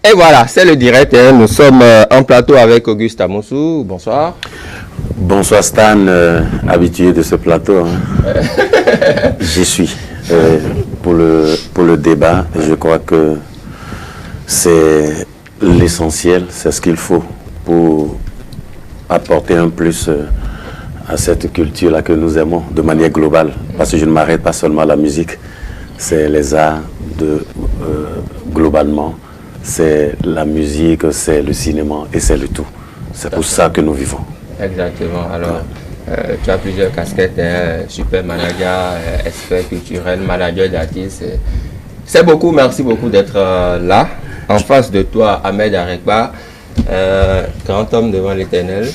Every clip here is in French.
Et voilà, c'est le direct. Hein. Nous sommes en plateau avec Auguste Amoussou. Bonsoir. Bonsoir Stan, habitué de ce plateau. Hein. J'y suis. Pour le débat, je crois que c'est l'essentiel, c'est ce qu'il faut pour apporter un plus à cette culture-là que nous aimons de manière globale. Parce que je ne m'arrête pas seulement à la musique, c'est les arts globalement, c'est la musique, c'est le cinéma et c'est le tout. C'est pour ça que nous vivons. Exactement. Alors, tu as plusieurs casquettes, hein, super manager, expert culturel, manager d'artistes. C'est beaucoup, merci beaucoup d'être là. En face de toi, Ahmed Arekba, grand homme devant l'éternel.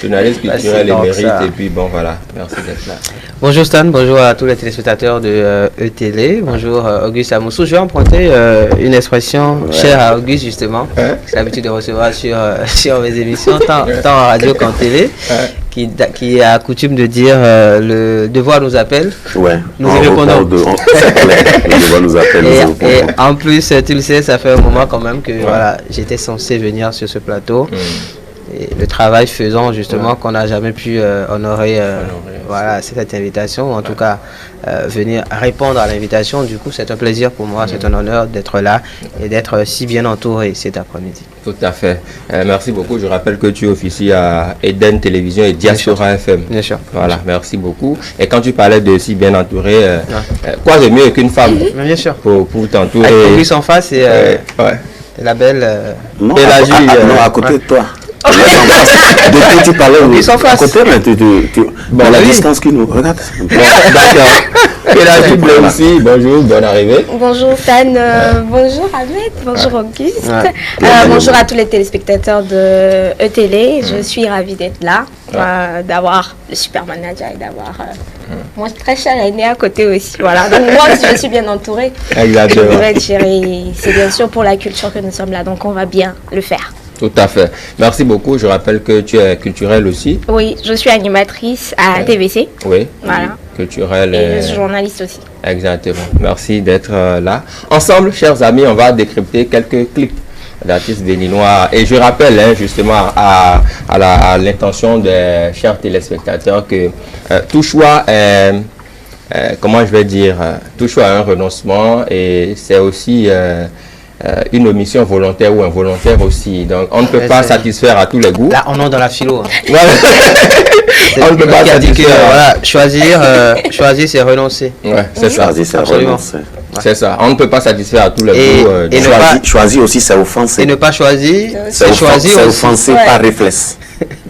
Journaliste culturel émérite, et puis bon voilà, merci d'être là. Bonjour Stan, bonjour à tous les téléspectateurs de E-Télé, bonjour Auguste Amoussou. Je vais emprunter une expression chère à Auguste justement, j'ai l'habitude de recevoir sur mes émissions, tant en radio qu'en télé, qui a coutume de dire le devoir nous appelle, nous y répondons. Le devoir nous appelle, et en plus, tu le sais, ça fait un moment quand même que voilà, j'étais censé venir sur ce plateau. Et le travail faisant justement qu'on n'a jamais pu honorer voilà, cette invitation, ou en tout cas venir répondre à l'invitation. Du coup, c'est un plaisir pour moi, c'est un honneur d'être là et d'être si bien entouré cet après-midi. Tout à fait. Merci beaucoup. Je rappelle que tu officies à Eden Télévision et Diaspora FM. Bien sûr. Voilà, merci beaucoup. Et quand tu parlais de si bien entouré, quoi de mieux qu'une femme bien sûr. Pour t'entourer. Avec Auguste en face et la belle non, à côté de toi. De qui tu parlais à côté, mais la distance qui nous regarde. D'accord. Et la Bible aussi, bonjour, bonne arrivée. Bonjour Stan, bonjour Ahmed, bonjour Auguste. Bonjour à tous les téléspectateurs de E-Télé. Je suis ravie d'être là, d'avoir le super manager et d'avoir mon très cher aîné à côté aussi. Voilà. Donc moi aussi je suis bien entourée. Exactement. C'est bien sûr pour la culture que nous sommes là, donc on va bien le faire. Tout à fait. Merci beaucoup. Je rappelle que tu es culturelle aussi. Oui, je suis animatrice à TVC. Oui. Voilà. Culturelle. Et je suis journaliste aussi. Exactement. Merci d'être là. Ensemble, chers amis, on va décrypter quelques clips d'artistes béninois. Et je rappelle justement à l'intention des chers téléspectateurs que tout choix est, comment je vais dire, tout choix a un renoncement et c'est aussi une omission volontaire ou involontaire aussi. Donc, on ne peut pas satisfaire à tous les goûts. Là, on est dans la philo. On ne peut pas satisfaire. Voilà, choisir, c'est renoncer. Ouais, c'est ça. Choisir, c'est renoncer. C'est ça. On ne peut pas satisfaire à tous les goûts. Et choisir aussi, c'est offenser. Et ne pas choisir, c'est choisir aussi. C'est offenser par réflexe.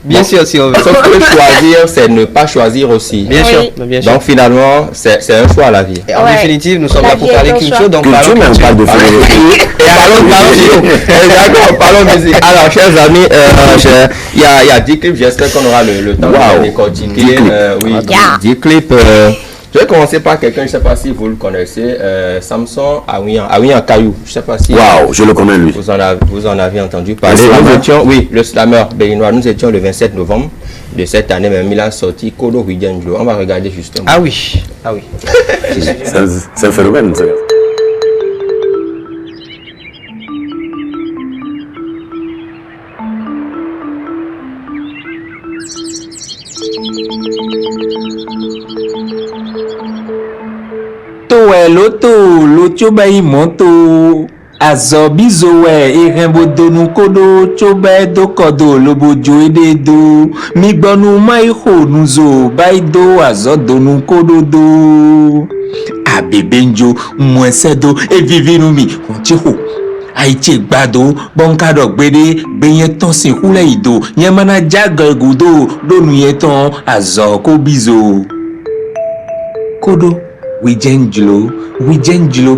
Bien sûr, si on veut. Sauf que choisir, c'est ne pas choisir aussi. Bien sûr. Donc finalement, c'est un choix à la vie. Et en définitive, nous sommes là pour parler culture, donc culture, mais on parle de philosophie. D'accord, parlons musique. Alors, chers amis, il y a 10 clips, j'espère qu'on aura le temps de décortiquer. Oui, 10 clips. Je vais commencer par quelqu'un, je ne sais pas si vous le connaissez, Samson Aouyan Kayou. Je ne sais pas si je le connais lui. Vous en avez entendu parler. Le slammer béninois. Nous étions le 27 novembre de cette année, même il a sorti Kodo Huidianjo. On va regarder justement. Ah oui. C'est un phénomène. Loto bayi monto azobizo irembo donu kodo chobe do kodo lobojo ededo migbonu maiho nuzo baido azodonu kodo do abebenjo mwensedo evivinu mi ontiho aiche gbado bonkado gbede gbeyen ton sin hule ido yemana jagagudo donu yeton azoko bizo kodo Wijenjilo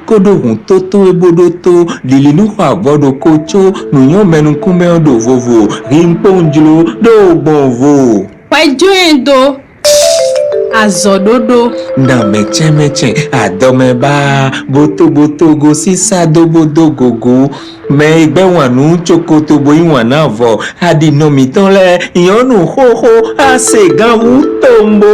kodo hun toto ebodoto lililu avodo kocho nuyon menu kumeodo vovo rimponjilo do bonvo Wajoendo azododo na meche adomeba boto go sisa dobodo gogo me igbe wanu chokoto bo iwan avo adinomi ton le iyonu hoho ase gawu tombo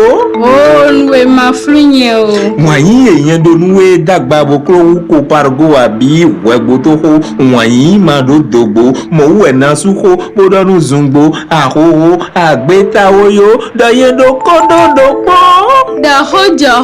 onwe kwe maflinye o. Mwanyi eyen do nuwe dagba boklo ko pargo abi wegbo to ho mwanyi ma do dogbo mo we na su ho bodo nu zungbo aho agbeta oyo da yen do kodo dogbo Da hojo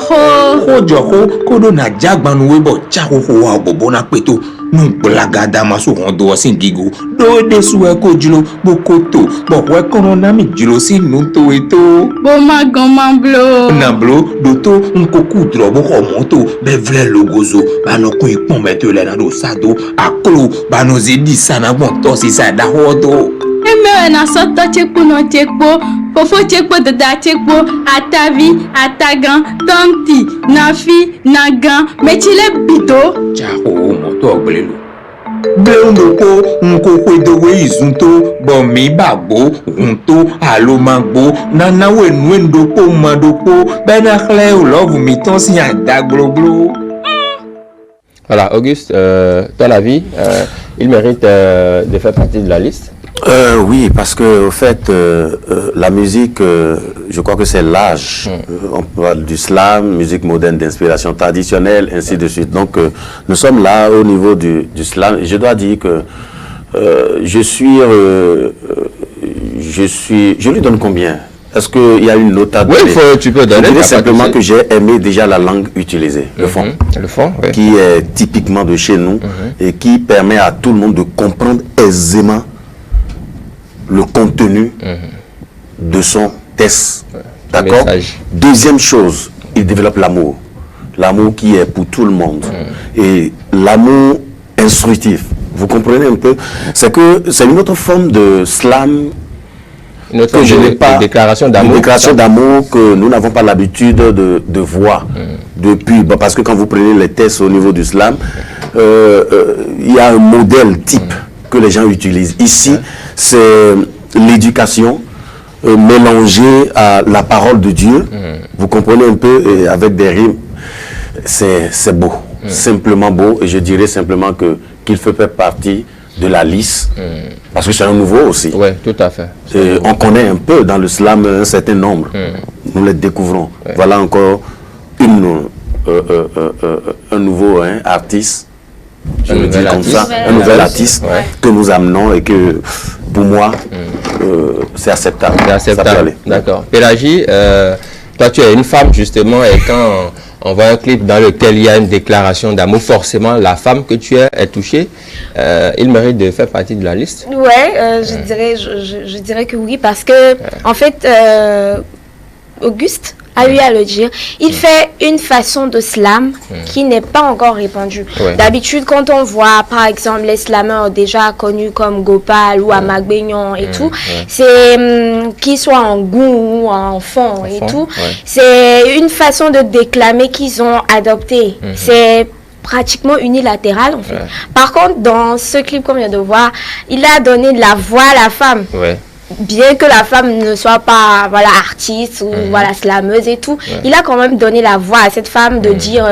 ho kodo na jagbanu we bo chaho ho wa bobo na peto nu blagada maso hon do sin gigo do de suwe ko julo bokoto bo we kono na mi julo si nu to eto bo magan mamblo. na blo doto nkoku drobo ko moto be vle logozo ba no kun ipon meto le na do sado aklo ba no zedi sana bon to si sa da hodo Eme na soto chekpo no chekpo, fofo chekpo dada chekpo, atavi, atagan, tanti, nafi, nagan, mechile bito. chaho moto ogbelelo Blendo ko nkoko edowe izunto bomi bagbo unto alomagbo nana we nwendo ko madoko bena khle o love mi ton si adagbogbo. Voilà, Auguste, toi la vie, il mérite de faire partie de la liste. Oui, parce que au fait, la musique, je crois que c'est l'âge. On parle du slam, musique moderne d'inspiration traditionnelle, ainsi de suite. Donc, nous sommes là au niveau du slam. Et je dois dire que je lui donne combien? Est-ce qu'il y a une note à donner? Oui, tu peux donner. Je dirais simplement que j'ai aimé déjà la langue utilisée, le fond. Le fond, oui. Qui est typiquement de chez nous et qui permet à tout le monde de comprendre aisément le contenu de son texte. D'accord? Deuxième chose, il développe l'amour. L'amour qui est pour tout le monde. Et l'amour instructif. Vous comprenez un peu? C'est que c'est une autre forme de slam que je n'ai pas. Déclaration d'amour. Une déclaration d'amour que nous n'avons pas l'habitude de voir depuis. Parce que quand vous prenez les textes au niveau du slam, il y a un modèle type que les gens utilisent. Ici, c'est l'éducation mélangée à la parole de Dieu. Vous comprenez un peu, et avec des rimes. C'est beau, simplement beau. Et je dirais simplement qu'il fait partie de la liste, parce que c'est un nouveau aussi. Oui, tout à fait. Et on connaît un peu dans le slam un certain nombre. Nous les découvrons. Voilà encore un nouveau artiste. Je le dis comme ça, un nouvel artiste que nous amenons et que pour moi c'est acceptable. C'est acceptable. D'accord. Pélagie, toi tu es une femme justement, et quand on voit un clip dans lequel il y a une déclaration d'amour, forcément la femme que tu es est touchée. Il mérite de faire partie de la liste. Ouais, je dirais que oui, parce que en fait Auguste a eu à le dire, il fait une façon de slam qui n'est pas encore répandue. D'habitude, quand on voit par exemple les slameurs déjà connus comme Gopal ou Amagbenyon et tout, c'est qu'ils soient en goût ou en fond et tout, c'est une façon de déclamer qu'ils ont adopté. C'est pratiquement unilatéral en fait. Par contre, dans ce clip qu'on vient de voir, il a donné de la voix à la femme. Bien que la femme ne soit pas artiste ou slameuse et tout, il a quand même donné la voix à cette femme de dire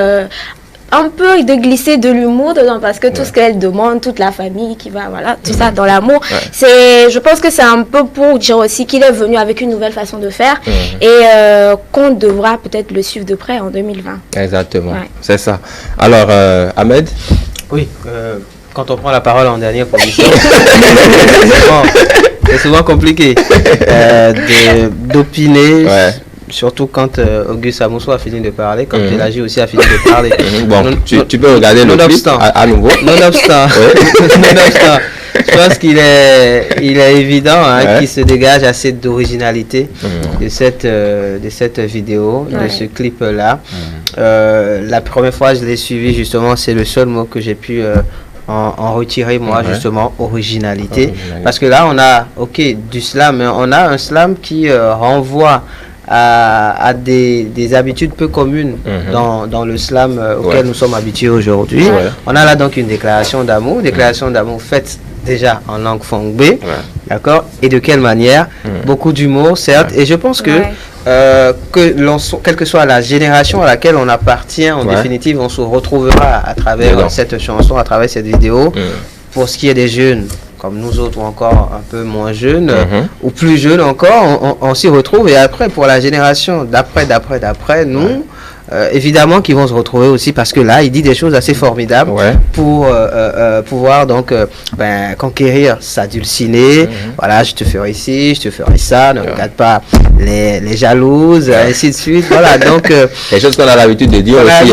un peu, de glisser de l'humour dedans, parce que tout ce qu'elle demande, toute la famille qui va, tout ça dans l'amour, je pense que c'est un peu pour dire aussi qu'il est venu avec une nouvelle façon de faire et qu'on devra peut-être le suivre de près en 2020. Exactement, c'est ça. Alors, Ahmed? Oui, quand on prend la parole en dernière position, c'est souvent compliqué d'opiner, surtout quand Auguste Amousso a fini de parler, quand Pélagie aussi a fini de parler. Bon, tu peux regarder le clip à nouveau. Nonobstant, je pense qu'il est évident qu'il se dégage assez d'originalité de cette vidéo, de ce clip-là. La première fois que je l'ai suivi, justement, c'est le seul mot que j'ai pu en retirer, moi, justement, originalité. Parce que là, on a, du slam, mais on a un slam qui renvoie à des habitudes peu communes dans le slam auquel nous sommes habitués aujourd'hui. On a là donc une déclaration d'amour, faite déjà en langue fongbe, d'accord, et de quelle manière? Beaucoup d'humour, certes, et je pense que quelle que soit la génération à laquelle on appartient, en définitive, on se retrouvera à travers cette chanson, à travers cette vidéo. Pour ce qui est des jeunes, comme nous autres ou encore un peu moins jeunes ou plus jeunes encore, on s'y retrouve. Et après, pour la génération d'après, nous, évidemment qu'ils vont se retrouver aussi parce que là, il dit des choses assez formidables pour pouvoir donc conquérir sa dulcinée. Voilà, je te ferai ici, je te ferai ça, ne regarde pas les jalouses, ainsi de suite. Voilà, donc... les choses qu'on a l'habitude de dire aussi.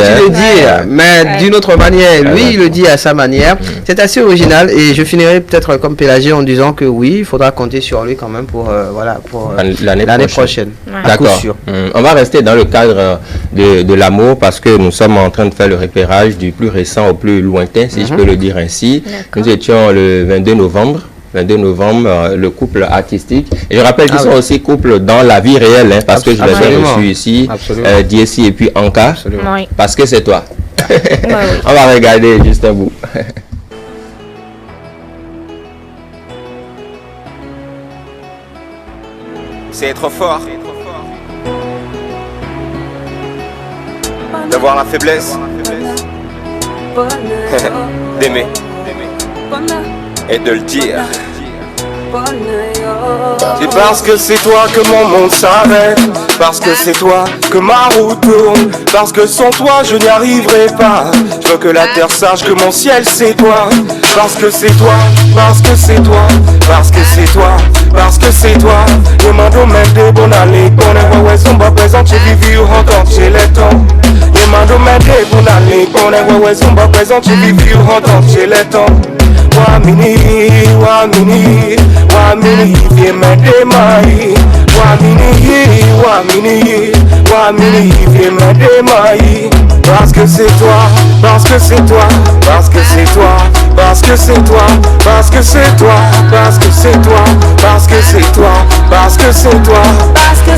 Mais d'une autre manière, lui, il le dit à sa manière. C'est assez original et je finirai peut-être comme Pélagie en disant que oui, il faudra compter sur lui quand même pour l'année prochaine. D'accord. On va rester dans le cadre de l'amour parce que nous sommes en train de faire le repérage du plus récent au plus lointain, si je peux le dire ainsi. Nous étions le 22 novembre, le couple artistique. Et je rappelle qu'ils sont aussi couple dans la vie réelle, parce que je les ai reçus ici, DSI et puis Anka, parce que c'est toi. On va regarder juste un bout. C'est trop fort d'avoir la faiblesse d'aimer et de le dire. C'est parce que c'est toi que mon monde s'arrête, parce que c'est toi que ma route tourne, parce que sans toi je n'y arriverai pas. Je veux que la terre sache que mon ciel c'est toi, parce que c'est toi, parce que c'est toi, parce que c'est toi, parce que c'est toi. Et mon domaine de bon année, qu'on est ouais, son bas présent, j'ai vivu ou rencontre chez les temps. Et mon domaine de bon année, qu'on est ouais, son bas présent, j'ai vivu ou rencontre chez les temps. Wamini, viens m'aider maï. Wamini, viens m'aider maï. Parce que c'est toi, parce que c'est toi, parce que c'est toi, parce que c'est toi, parce que c'est toi, parce que c'est toi, parce que c'est toi, parce que c'est toi, parce que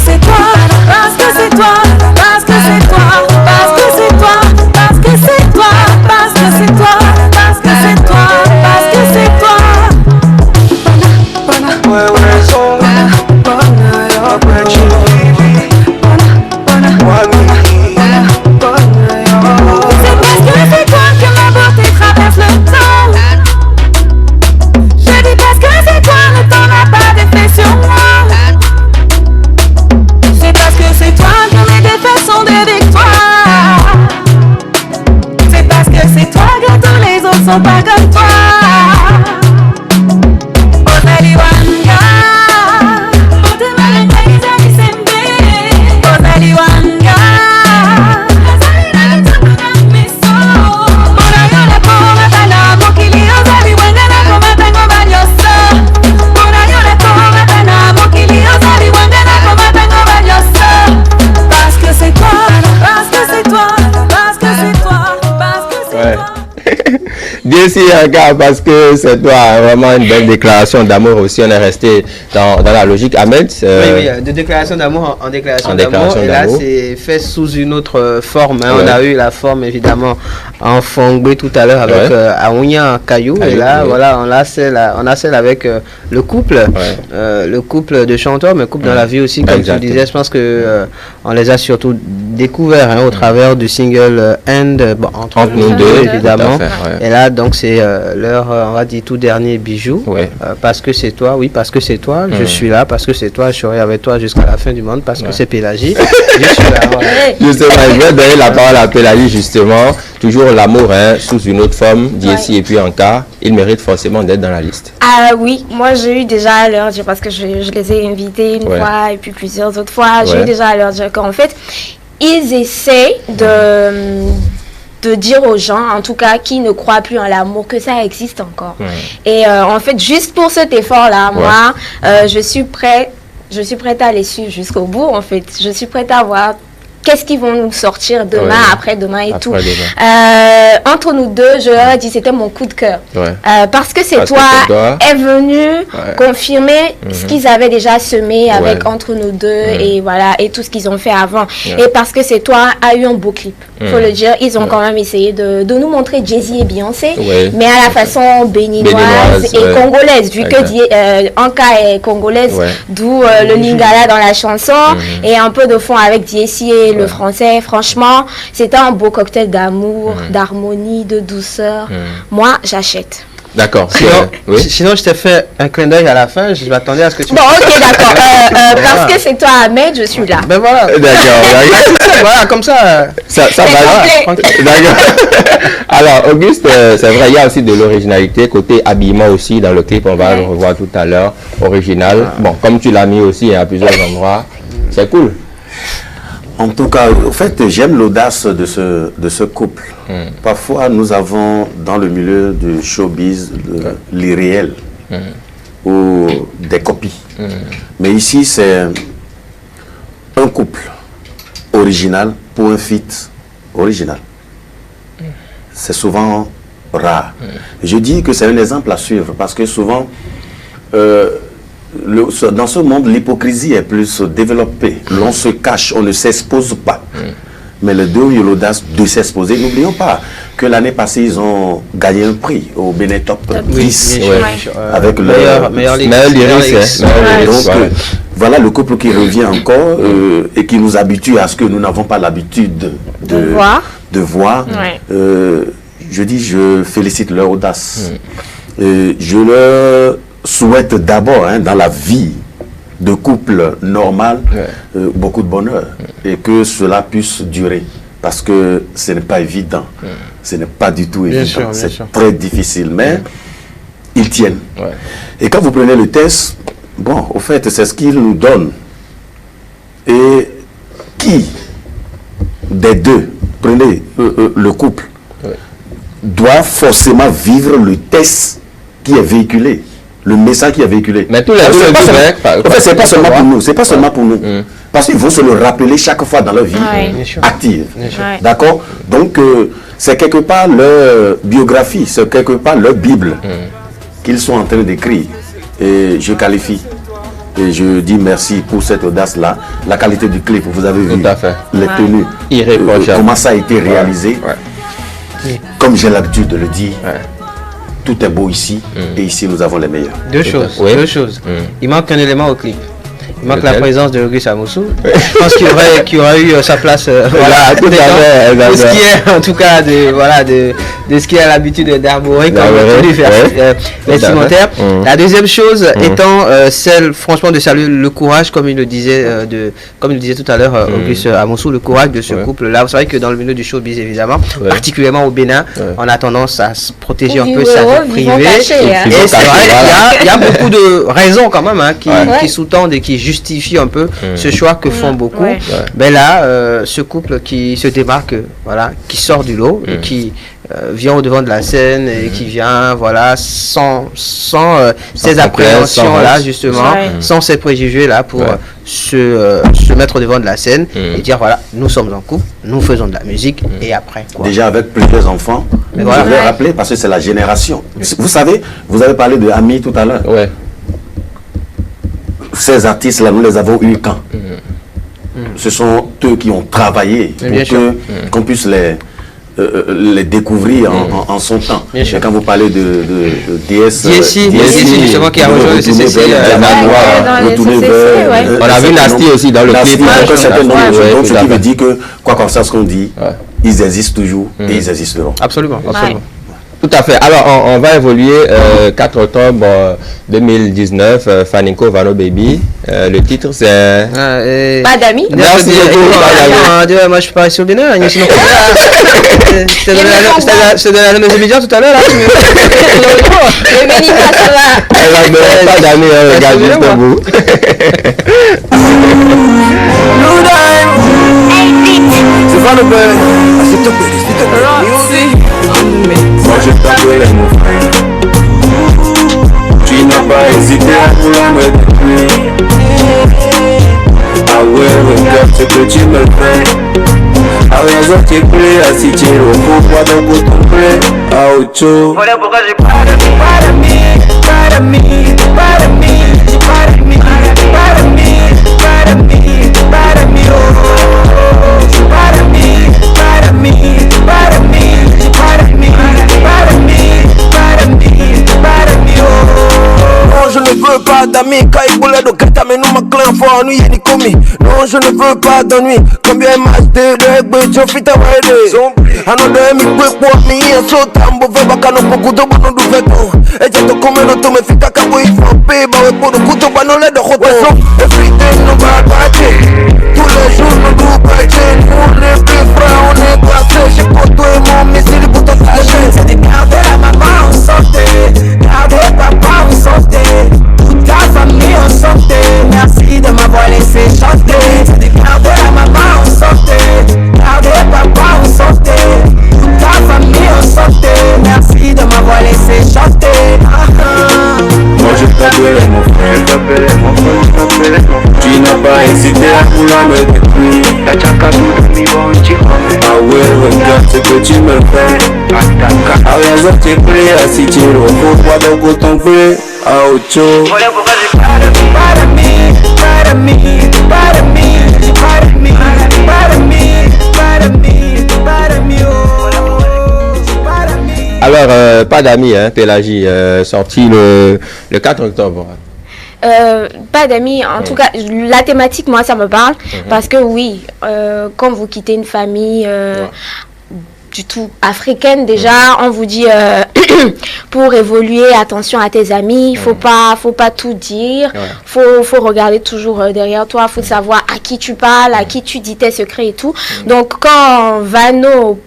c'est toi, parce que c'est toi, parce que c'est toi, parce que c'est toi, parce que c'est toi, parce que c'est toi, parce que c'est toi, parce que c'est toi. Pas comme toi. Bien sûr, parce que c'est toi, vraiment une belle déclaration d'amour aussi. On est resté dans la logique. Ahmed, oui, de déclaration d'amour en déclaration d'amour. Et là, c'est fait sous une autre forme. On a eu la forme, évidemment, en Fongbe tout à l'heure avec Aounia Caillou. Et là, voilà, on a celle avec le couple. Le couple de chanteurs, mais couple dans la vie aussi, comme tu disais. Je pense que on les a surtout découverts au travers du single End, entre nous deux, évidemment. Et là, donc, c'est leur, on va dire, tout dernier bijou. Parce que c'est toi, oui, parce que c'est toi, je suis là, parce que c'est toi, je serai avec toi jusqu'à la fin du monde, parce que c'est Pélagie. Je suis là, Justement, je vais donner la parole à Pélagie, justement. Toujours l'amour, sous une autre forme, DSI et puis Anka, il mérite forcément d'être dans la liste. Ah oui, moi j'ai eu déjà à leur dire, parce que je les ai invités une fois et puis plusieurs autres fois, j'ai eu déjà à leur dire qu'en fait, ils essaient de dire aux gens, en tout cas, qui ne croient plus en l'amour, que ça existe encore. Et en fait, juste pour cet effort-là, moi, je suis prête à les suivre jusqu'au bout, en fait. Je suis prête à voir qu'est-ce qu'ils vont nous sortir demain, après-demain et tout. Entre nous deux, je leur ai dit, c'était mon coup de cœur. Parce que c'est toi est venu confirmer ce qu'ils avaient déjà semé avec Entre nous deux et voilà, et tout ce qu'ils ont fait avant. Et parce que c'est toi a eu un beau clip. Faut le dire, ils ont quand même essayé de nous montrer Jay-Z et Beyoncé, mais à la façon béninoise et congolaise, vu que Anka est congolaise, d'où le lingala dans la chanson, et un peu de fond avec DSI et le français. Franchement, c'était un beau cocktail d'amour, d'harmonie, de douceur. Moi, j'achète. D'accord. Sinon, je t'ai fait un clin d'œil à la fin. Je m'attendais à ce que tu... Bon, ok, d'accord. Parce que c'est toi, Ahmed, je suis là. Ben voilà. D'accord. Voilà, comme ça. Ça va là. D'accord. Alors, Auguste, c'est vrai, il y a aussi de l'originalité. Côté habillement aussi, dans le clip, on va le revoir tout à l'heure. Original. Bon, comme tu l'as mis aussi à plusieurs endroits, c'est cool. En tout cas, au fait, j'aime l'audace de ce couple. Parfois, nous avons dans le milieu du showbiz l'irréel ou des copies. Mais ici, c'est un couple original pour un feat original. C'est souvent rare. Je dis que c'est un exemple à suivre parce que souvent, dans ce monde, l'hypocrisie est plus développée. L'on se cache, on ne s'expose pas. Mais les deux ont eu l'audace de s'exposer. N'oublions pas que l'année passée, ils ont gagné un prix au Benetop 10 avec le meilleur lyrics. Donc, voilà le couple qui revient encore et qui nous habitue à ce que nous n'avons pas l'habitude de voir. Je dis, je félicite leur audace. Je leur souhaite d'abord, dans la vie de couple normal, beaucoup de bonheur et que cela puisse durer parce que ce n'est pas évident. Ce n'est pas du tout évident. C'est très difficile, mais ils tiennent. Et quand vous prenez le test, bon, au fait, c'est ce qu'ils nous donnent. Et qui des deux, prenez le couple, doit forcément vivre le test qui est véhiculé. Le message qui est véhiculé. Mais tous les deux, c'est pas seulement pour nous. C'est pas seulement pour nous. Parce qu'il faut se le rappeler chaque fois dans leur vie active. D'accord? Donc, c'est quelque part leur biographie, c'est quelque part leur Bible qu'ils sont en train d'écrire. Et je qualifie. Et je dis merci pour cette audace-là. La qualité du clip, vous avez vu les tenues. Comment ça a été réalisé. Comme j'ai l'habitude de le dire. Tout est beau ici et ici nous avons les meilleurs. Deux choses. Il manque un élément au clip. Il manque la présence de Auguste Amoussou. Je pense qu'il aurait eu sa place de ce qui est en tout cas de ce qui a l'habitude d'arborer comme vestimentaire. La deuxième chose étant celle franchement de saluer le courage, comme il le disait tout à l'heure Auguste Amoussou, le courage de ce couple là. Vous savez que dans le milieu du showbiz évidemment, particulièrement au Bénin, on a tendance à se protéger un peu sa vie privée. Et c'est vrai qu'il y a beaucoup de raisons quand même qui sous-tendent et qui justifient un peu ce choix que font beaucoup. Mais là, ce couple qui se démarque, qui sort du lot et qui vient au devant de la scène et qui vient sans ces appréhensions là justement, sans ces préjugés là pour se mettre au devant de la scène et dire nous sommes en couple, nous faisons de la musique et après quoi. Déjà avec plusieurs enfants, je vais rappeler parce que c'est la génération. Vous savez, vous avez parlé de Ami tout à l'heure. Ces artistes là, nous les avons eu quand ce sont eux qui ont travaillé pour qu'on puisse les découvrir en son temps. Et quand vous parlez de DSI justement qui a rejoint le CCC, on a vu Nasty aussi dans le clip. Donc ce qui veut dire que quoi qu'on sache ce qu'on dit, ils existent toujours et ils existeront. Absolument. Tout à fait. Alors, on va évoluer 4 octobre 2019, Faninko Vano Baby. Le titre, c'est... Pas d'amis. Merci beaucoup. Moi, je suis pas sur le Bénin. C'est de mes émissions tout à l'heure. Le Bénin, ça va. Elle va pas d'amis, regarde juste au bout. C'est Vano Baby. C'est tout petit. Moi je t'appelais mon frère. Tu n'as pas hésité à vouloir me détruire. Ah ouais, regarde ce que tu me fais. Ah raison t'es prêt à si tu es au pourquoi donc pour ton prêt. Ah auto. Voilà pourquoi j'ai pas Je ne veux pas d'amis, quand il boulait de kata, mais nous ma clan fort. ennuyé ni commis. Non, je ne veux pas d'ennui. Combien MHD de Egbe, Joffrey Tawede. Another mi quick walk me in so tambo veba kano pokuto bano du veto. Eje to come no to me fika kabo ifo pe ba we podo kuto bano le do hoto. Everyday no bad party. Tous les jours no do party. On est plus frais, on est glacé. J'ai poto et mon missile pour te flasher. C'est des garder la maman en santé. Garder papa en santé. Toute ta famille en santé. Merci de m'avoir laissé chanter. C'est des garder la maman en santé. Garder papa en santé. Toute ta famille en santé. Merci de m'avoir laissé chanter. Moi je t'appelais mon frère, tu n'as pas hésité à vouloir me détruire. Ah ouais, regarde ce que tu me fais. Ah les autres t'es prêt à si tu refous pas de goût ton prêt. Ah ocho. Alors, pas d'amis, hein, Pélagie, sorti le 4 octobre. Pas d'amis, en tout cas, la thématique, moi, ça me parle. Parce que oui, quand vous quittez une famille du tout africaine, déjà, on vous dit pour évoluer, attention à tes amis, faut pas tout dire, faut regarder toujours derrière toi, faut savoir à qui tu parles, à qui tu dis tes secrets et tout. Donc, quand Vano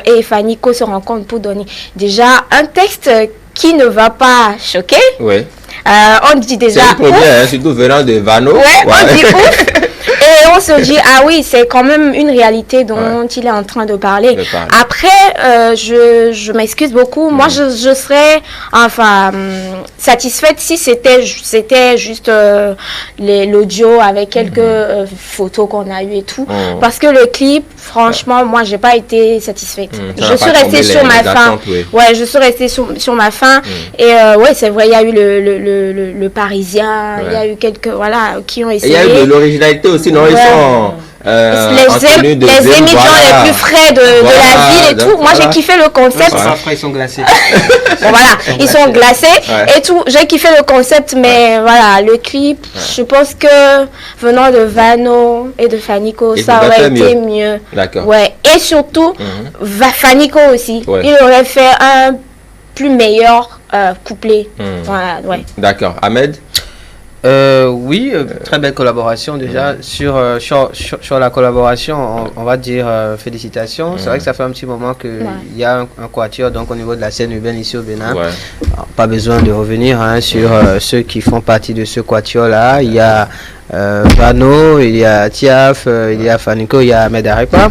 et Fanico se rencontrent pour donner déjà un texte qui ne va pas choquer. Oui. On dit déjà. C'est le premier, hein, surtout venant de Vano. Ouais, on dit ouf. Et on se dit, ah oui, c'est quand même une réalité dont il est en train de parler. Après, je m'excuse beaucoup. Moi, je serais satisfaite si c'était juste l'audio avec quelques photos qu'on a eues et tout. Parce que le clip, franchement, moi, j'ai pas été satisfaite. Je suis restée sur ma faim. Ouais, je suis restée sur ma faim. Et ouais, c'est vrai, il y a eu le Parisien, il y a eu quelques, voilà, qui ont essayé. Il y a eu de l'originalité aussi, non? Ils sont les émigrants les plus frais de la ville et tout. Moi, j'ai kiffé le concept. Ils sont glacés. Voilà, ils sont glacés et tout. J'ai kiffé le concept, mais voilà, le clip, je pense que venant de Vano et de Fanico, ça aurait été mieux. D'accord. Ouais, et surtout, Fanico aussi. Il aurait fait un plus meilleur couplet. Voilà, ouais. D'accord. Ahmed? Oui, très belle collaboration déjà. Sur la collaboration, on va dire félicitations. C'est vrai que ça fait un petit moment qu'il y a un quatuor donc au niveau de la scène urbaine ici au Bénin. Alors, pas besoin de revenir sur ceux qui font partie de ce quatuor là. Il y a Vano, il y a Tiaf, il y a Fanico, il y a Ahmed Arepa.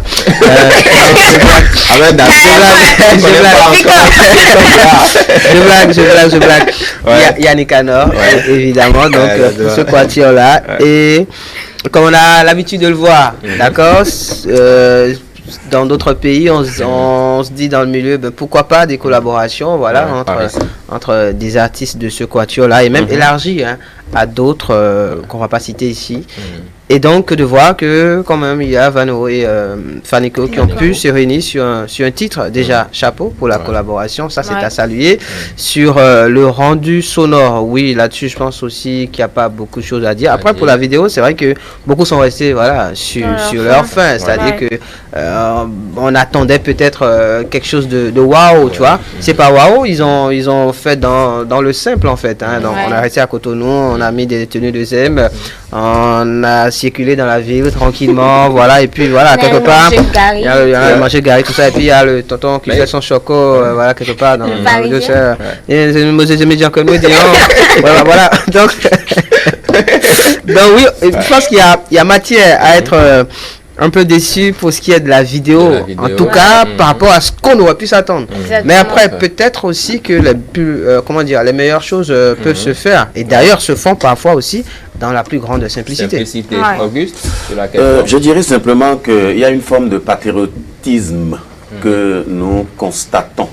Je blague. Il y a Nicanor, évidemment, donc ce quatuor là. Et comme on a l'habitude de le voir, d'accord, dans d'autres pays, on se dit dans le milieu, pourquoi pas des collaborations, voilà, entre des artistes de ce quatuor là, et même élargi à d'autres qu'on va pas citer ici. Et donc de voir que quand même il y a Vano et Fanico qui ont pu se réunir sur un titre. Déjà chapeau pour la collaboration, ça c'est à saluer. Sur le rendu sonore, oui, là-dessus je pense aussi qu'il n'y a pas beaucoup de choses à dire. Après pour la vidéo, c'est vrai que beaucoup sont restés sur leur fin, c'est-à-dire que on attendait peut-être quelque chose de waouh, tu vois. C'est pas waouh, ils ont fait dans le simple en fait. Donc on a resté à Cotonou, on a mis des tenues de zème, on a circulé dans la ville tranquillement, voilà, et puis voilà, quelque part, il y a le manger gari, tout ça, et puis il y a le tonton qui fait son choco, voilà, quelque part dans le dossier. Et c'est Moses Médian que nous disons, voilà, donc oui, je pense qu'il y a matière à être un peu déçu pour ce qui est de la vidéo, en tout cas par rapport à ce qu'on aurait pu s'attendre. Mais après peut-être aussi que les meilleures choses peuvent se faire, et d'ailleurs se font parfois aussi dans la plus grande simplicité. Auguste, je dirais simplement qu'il y a une forme de patriotisme que nous constatons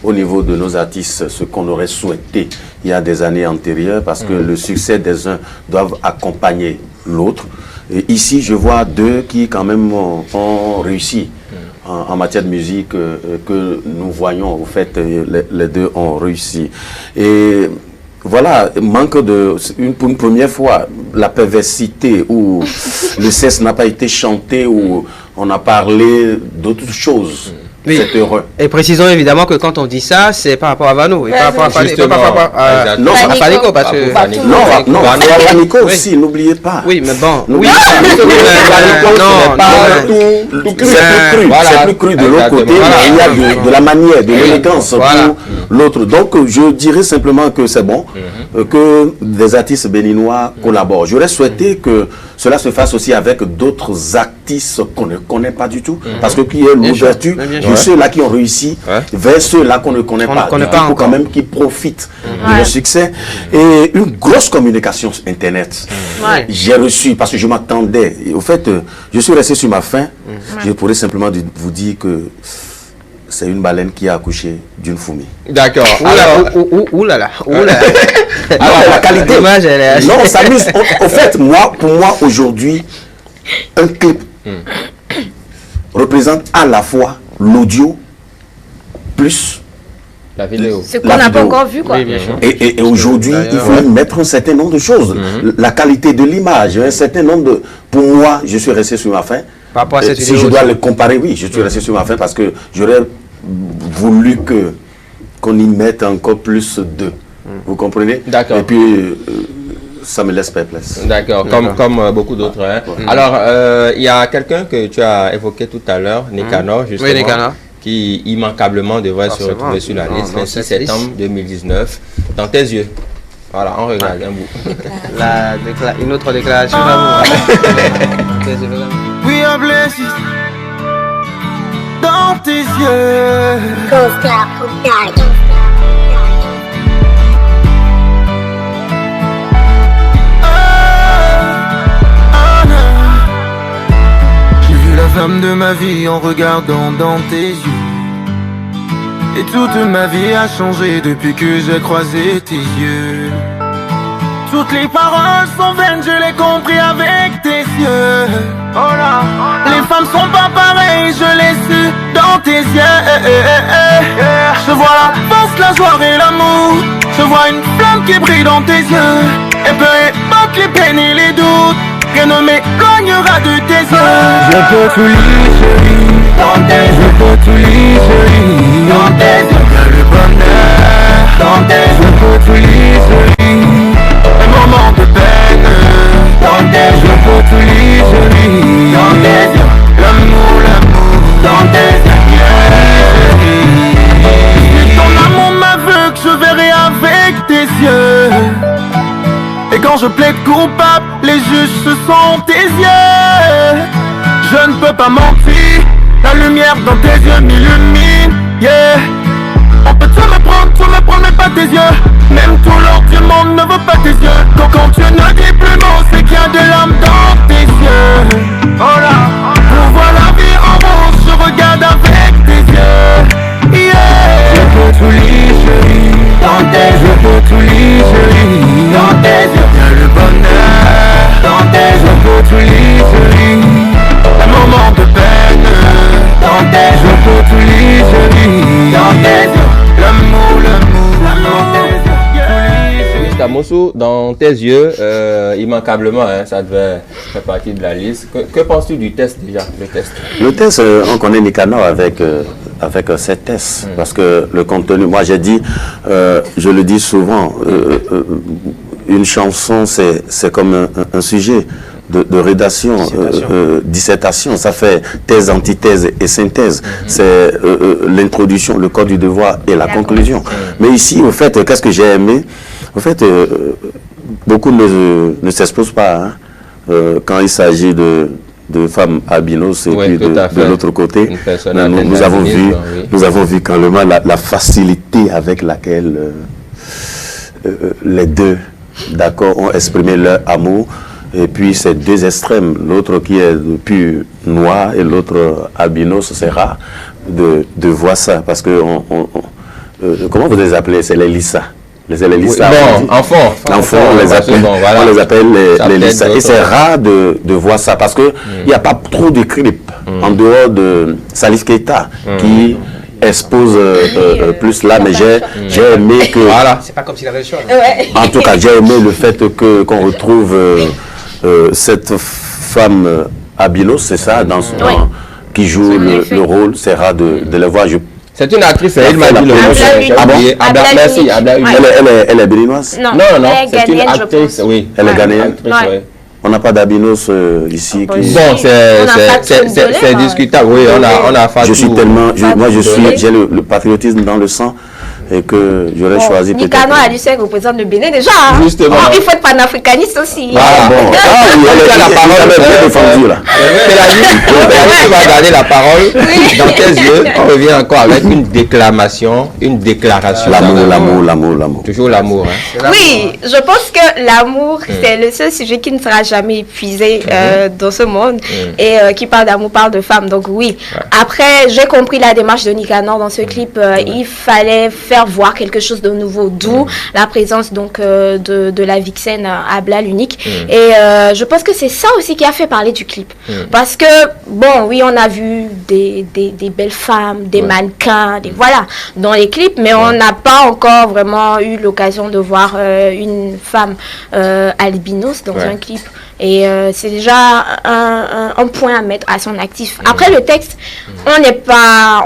au niveau de nos artistes, ce qu'on aurait souhaité il y a des années antérieures, parce que le succès des uns doivent accompagner l'autre. Et ici, je vois deux qui quand même ont réussi en matière de musique, que nous voyons, au fait, les deux ont réussi. Et voilà, manque de... Pour une première fois, la perversité ou le sexe n'a pas été chanté ou on a parlé d'autres choses. Oui. C'est heureux. Et précisons évidemment que quand on dit ça, c'est par rapport à Vano et par rapport à Fanico, parce que... Non, Fanico aussi, n'oubliez pas. Oui, mais bon... Oui, c'est plus cru de l'autre côté, mais il y a de la manière, de l'élégance pour l'autre. Donc, je dirais simplement que c'est bon que des artistes béninois collaborent. J'aurais souhaité que cela se fasse aussi avec d'autres artistes qu'on ne connaît pas du tout, parce que qui est l'ouverture de ceux-là qui ont réussi vers ceux-là qu'on ne connaît pas. Il faut quand même qu'ils profitent de leur succès. Et une grosse communication Internet. J'ai reçu, parce que je m'attendais. Au fait, je suis resté sur ma faim. Je pourrais simplement vous dire que c'est une baleine qui a accouché d'une fourmi. D'accord. Oulala. Alors, la qualité. Non, on s'amuse. Au fait, pour moi, aujourd'hui, un clip représente à la fois l'audio plus la vidéo. Ce qu'on n'a pas encore vu, quoi. Oui, bien sûr. Et aujourd'hui, il faut mettre un certain nombre de choses. La qualité de l'image, un certain nombre de... Pour moi, je suis resté sur ma faim. Par rapport à cette si je dois le comparer, oui, je suis resté sur ma faim parce que j'aurais voulu qu'on y mette encore plus de... Vous comprenez? D'accord. Et puis... ça me laisse perplexe. D'accord, comme beaucoup d'autres. Hein. Alors, il y a quelqu'un que tu as évoqué tout à l'heure, Nicanor, justement, qui immanquablement devrait se retrouver sur la liste, 26 septembre 2019, dans tes yeux. Voilà, on regarde un bout. Une autre déclaration d'amour. We are blessed dans tes yeux. La femme de ma vie en regardant dans tes yeux. Et toute ma vie a changé depuis que j'ai croisé tes yeux. Toutes les paroles sont vaines, je l'ai compris avec tes yeux. Oh là, les femmes sont pas pareilles, je l'ai su dans tes yeux. Je vois la force, la joie et l'amour. Je vois une flamme qui brille dans tes yeux. Et peu importe les peines et les doutes, rien ne m'éloignera de tes yeux. Je peux tout lire, chérie, dans tes yeux. Je peux tout lire, chérie, dans tes yeux. Le bonheur, dans tes yeux. Je peux tout lire, chérie, les moments de peine, dans tes yeux. Je peux tout lire, chérie, dans tes yeux. L'amour, dans tes yeux. Si ton amour m'aveugle, je verrai avec tes yeux. Et quand je plaide coupable, les juges ce sont tes yeux. Je ne peux pas mentir, la lumière dans tes yeux m'illumine. Yeah. On peut tout me prendre, mais pas tes yeux. Même tout l'or du monde ne veut pas tes yeux. Quand tu ne dis plus mot, c'est qu'il y a de l'âme dans tes yeux. Oh là, pour voir la vie en rose, je regarde avec tes yeux. Yeah. Je peux tout lire, chérie, dans tes yeux. Je peux tout lire, chérie, dans tes yeux. Y'a le bonheur dans tes yeux. Je peux tout lire, chérie, un moment de peine dans tes yeux. Je peux tout lire, chérie, dans tes yeux. L'amour dans tes yeux. Moussou, dans tes yeux, immanquablement, hein, ça devait faire partie de la liste. Que penses-tu du test déjà, le test? On connaît Nicanor avec ces tests, parce que le contenu, moi j'ai dit, je le dis souvent, une chanson c'est comme un sujet de rédaction, dissertation, ça fait thèse, antithèse et synthèse. C'est l'introduction, le corps du devoir et la conclusion. Mais ici, au fait, qu'est-ce que j'ai aimé? Au fait, beaucoup ne s'exposent pas hein, quand il s'agit de femmes albinos et puis de l'autre côté. Nous avons vu quand même la facilité avec laquelle les deux d'accord ont exprimé leur amour. Et puis ces deux extrêmes, l'autre qui est plus noir et l'autre albinos, c'est rare de voir ça. Parce que, comment vous les appelez? C'est les Lissa. Les Lissa. Bon, enfants, on les appelle les Lissa. Et c'est rare de voir ça parce qu'il n'y a pas trop de clips en dehors de Salif Keita qui expose plus là, mais j'ai aimé que... Voilà. C'est pas comme s'il avait le choix. En tout cas, j'ai aimé le fait qu'on retrouve cette femme Abinos, c'est ça, qui joue le rôle. C'est rare de le voir. C'est une actrice, elle m'a dit le nom. Merci, elle est béninoise? Non, c'est une actrice, oui. Elle est ghanéenne? On n'a pas d'Abinos ici. Bon, c'est discutable, oui, on a fait. Je suis tellement, moi j'ai le patriotisme dans le sang. Et que j'aurais choisi peut-être... Nicanor a dit c'est représente le Bénin déjà. Justement. Il faut être panafricaniste aussi. Ah bon. Elle a la parole. Tu vas garder la parole dans tes yeux. On revient encore avec une déclaration. L'amour. Toujours l'amour. Oui, je pense que l'amour, c'est le seul sujet qui ne sera jamais épuisé dans ce monde. Et qui parle d'amour, parle de femme. Donc oui. Après, j'ai compris la démarche de Nicanor dans ce clip. Il fallait faire voir quelque chose de nouveau, d'où la présence donc de la vixen Abla l'unique. Et je pense que c'est ça aussi qui a fait parler du clip. Parce que, bon, oui, on a vu des belles femmes, des mannequins, voilà, dans les clips, mais on n'a pas encore vraiment eu l'occasion de voir une femme albinos dans un clip. Et c'est déjà un point à mettre à son actif. Après le texte, on n'est pas...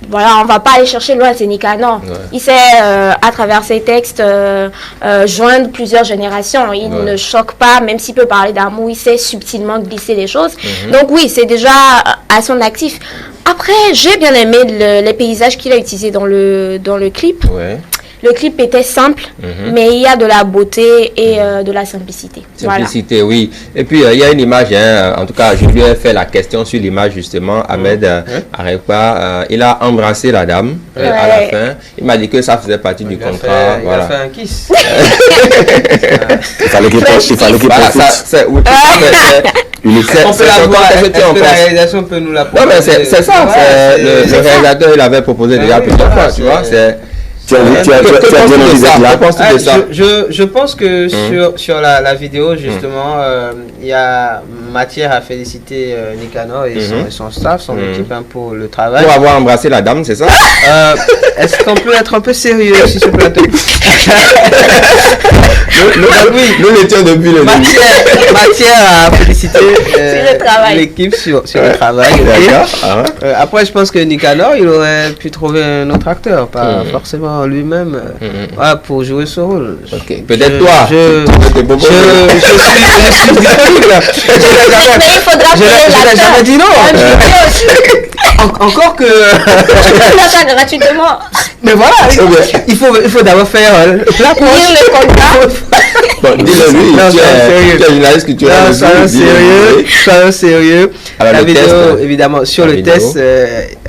Voilà, on va pas aller chercher loin, c'est Nicanor. Il sait, à travers ses textes, joindre plusieurs générations. Il ne choque pas, même s'il peut parler d'amour, il sait subtilement glisser les choses. Donc oui, c'est déjà à son actif. Après, j'ai bien aimé les paysages qu'il a utilisés dans le clip. Le clip était simple, mais il y a de la beauté et de la simplicité. Simplicité, oui. Et puis, il y a une image, en tout cas, je lui ai fait la question sur l'image, justement. Ahmed Arekpa, il a embrassé la dame à la fin. Il m'a dit que ça faisait partie du contrat. Il a fait un kiss. Il fallait qu'il profite. On peut la voir, la réalisation peut nous la proposer. Non, mais c'est ça. Le réalisateur, il avait proposé déjà plusieurs fois, tu vois. Je pense que sur la vidéo, justement, il y a matière à féliciter Nicanor et son staff, son équipe pour le travail. Pour avoir embrassé la dame, c'est ça? Est-ce qu'on peut être un peu sérieux sur ce plateau? Nous l'étions depuis le début. Matière à féliciter l'équipe sur le travail. Après, je pense que Nicanor, il aurait pu trouver un autre acteur, pas forcément lui-même pour jouer ce rôle. Peut-être toi. Je suis disponible. Je n'ai jamais dit non. Encore que... gratuitement. Mais voilà, il faut d'abord faire le plat pour le contrat. Dis-le lui, tu es journaliste que tu es. Soyons sérieux. La vidéo, évidemment, sur le test,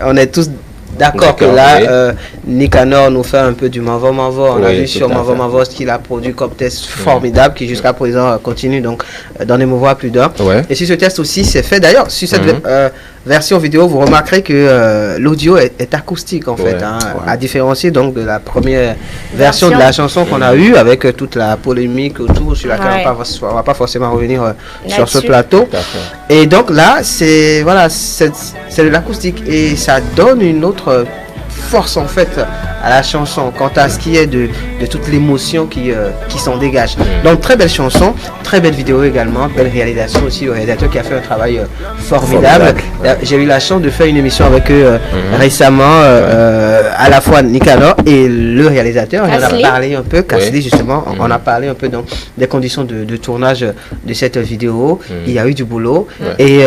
on est tous d'accord que là, Nicanor nous fait un peu du Manvo. On a vu sur Manvo ce qu'il a produit comme test formidable qui jusqu'à présent continue donc d'en émouvoir plus d'un. Et sur ce test aussi, c'est fait. D'ailleurs, sur cette version vidéo, vous remarquerez que l'audio est acoustique en fait, à différencier donc de la première version de la chanson qu'on a eue avec toute la polémique autour sur laquelle on va pas forcément revenir sur ce plateau. Et donc là, c'est de l'acoustique et ça donne une autre force en fait à la chanson quant à ce qui est de toute l'émotion qui s'en dégage. Donc très belle chanson, très belle vidéo également, belle réalisation aussi, le réalisateur qui a fait un travail formidable. J'ai eu la chance de faire une émission avec eux récemment, à la fois Nicanor et le réalisateur. On a parlé un peu, Cassidy justement, on a parlé un peu donc, des conditions de tournage de cette vidéo. Il y a eu du boulot et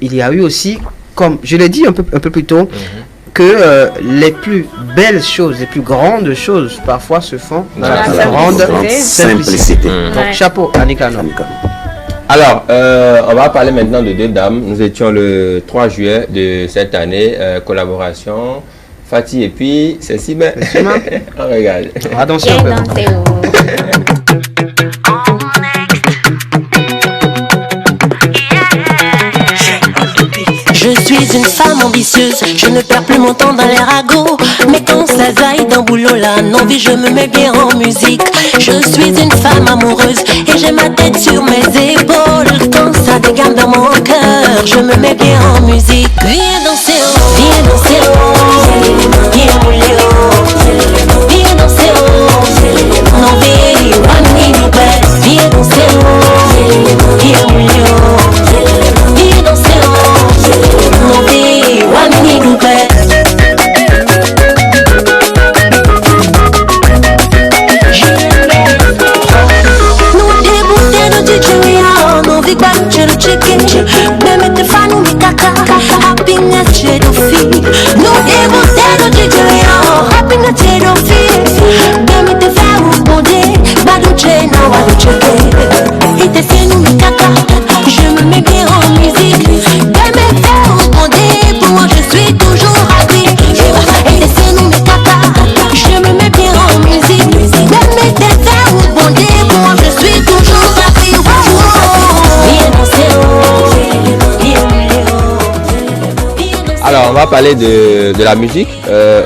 il y a eu aussi, comme je l'ai dit un peu plus tôt, que les plus belles choses, les plus grandes choses parfois se font dans la plus grande simplicité. Donc chapeau à Nicanor. Alors, on va parler maintenant de deux dames. Nous étions le 3 juillet de cette année, collaboration Fatih et puis c'est Simon. On regarde. Attention un peu. Je suis une femme ambitieuse, je ne perds plus mon temps dans les ragots. Mais quand ça zaille dans boulot là, non vie je me mets bien en musique. Je suis une femme amoureuse et j'ai ma tête sur mes épaules. Quand ça dégame dans mon cœur, je me mets bien en musique. Viens danser, viens danser, Nous démonter nos titulaires, rapping à tes filles. Demi te faire ou bonder, badouché, non, badouché. Et t'es fait nous, mes caca, je me mets bien en musique. Demi te faire ou bonder, pour moi je suis toujours ravi. Et t'es fait nous, mes caca, je me mets bien en musique. Demi te faire ou bonder, pour moi je suis toujours ravi. Viens danser, Alors, on va parler de la musique.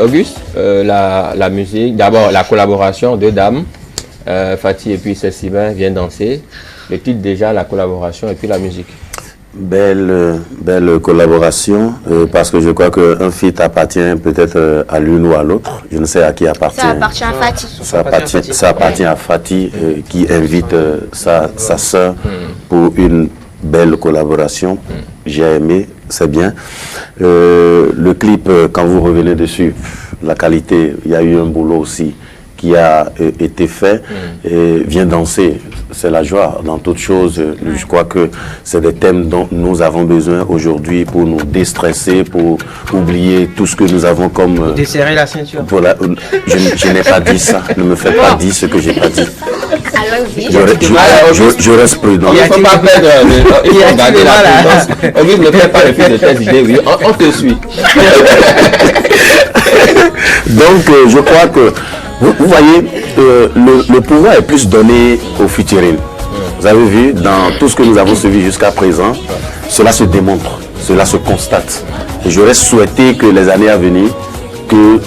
Auguste, la musique, d'abord la collaboration de dames, Fatih et puis Cécimin viennent danser. Le titre déjà, la collaboration et puis la musique. Belle collaboration, parce que je crois qu'un feat appartient peut-être à l'une ou à l'autre. Je ne sais à qui appartient. Ça appartient à Fatih. Ça appartient à Fatih qui invite sa sœur pour une belle collaboration. J'ai aimé, c'est bien. Le clip, quand vous revenez dessus, la qualité, il y a eu un boulot aussi qui a été fait. Et Viens danser, c'est la joie dans toute chose. Je crois que c'est des thèmes dont nous avons besoin aujourd'hui pour nous déstresser, pour oublier tout ce que nous avons comme... Desserrer la ceinture. Je n'ai pas dit ça. Ne me fais pas dire ce que j'ai pas dit. Alors, je reste prudent. Il ne faut pas perdre, il faut garder la prudence. Auguste ne fait pas le fil de tes idées, oui. On te suit. Donc, je crois que, vous voyez, le pouvoir est plus donné aux futurines. Vous avez vu, dans tout ce que nous avons suivi jusqu'à présent, cela se démontre, cela se constate. Et j'aurais souhaité que les années à venir, que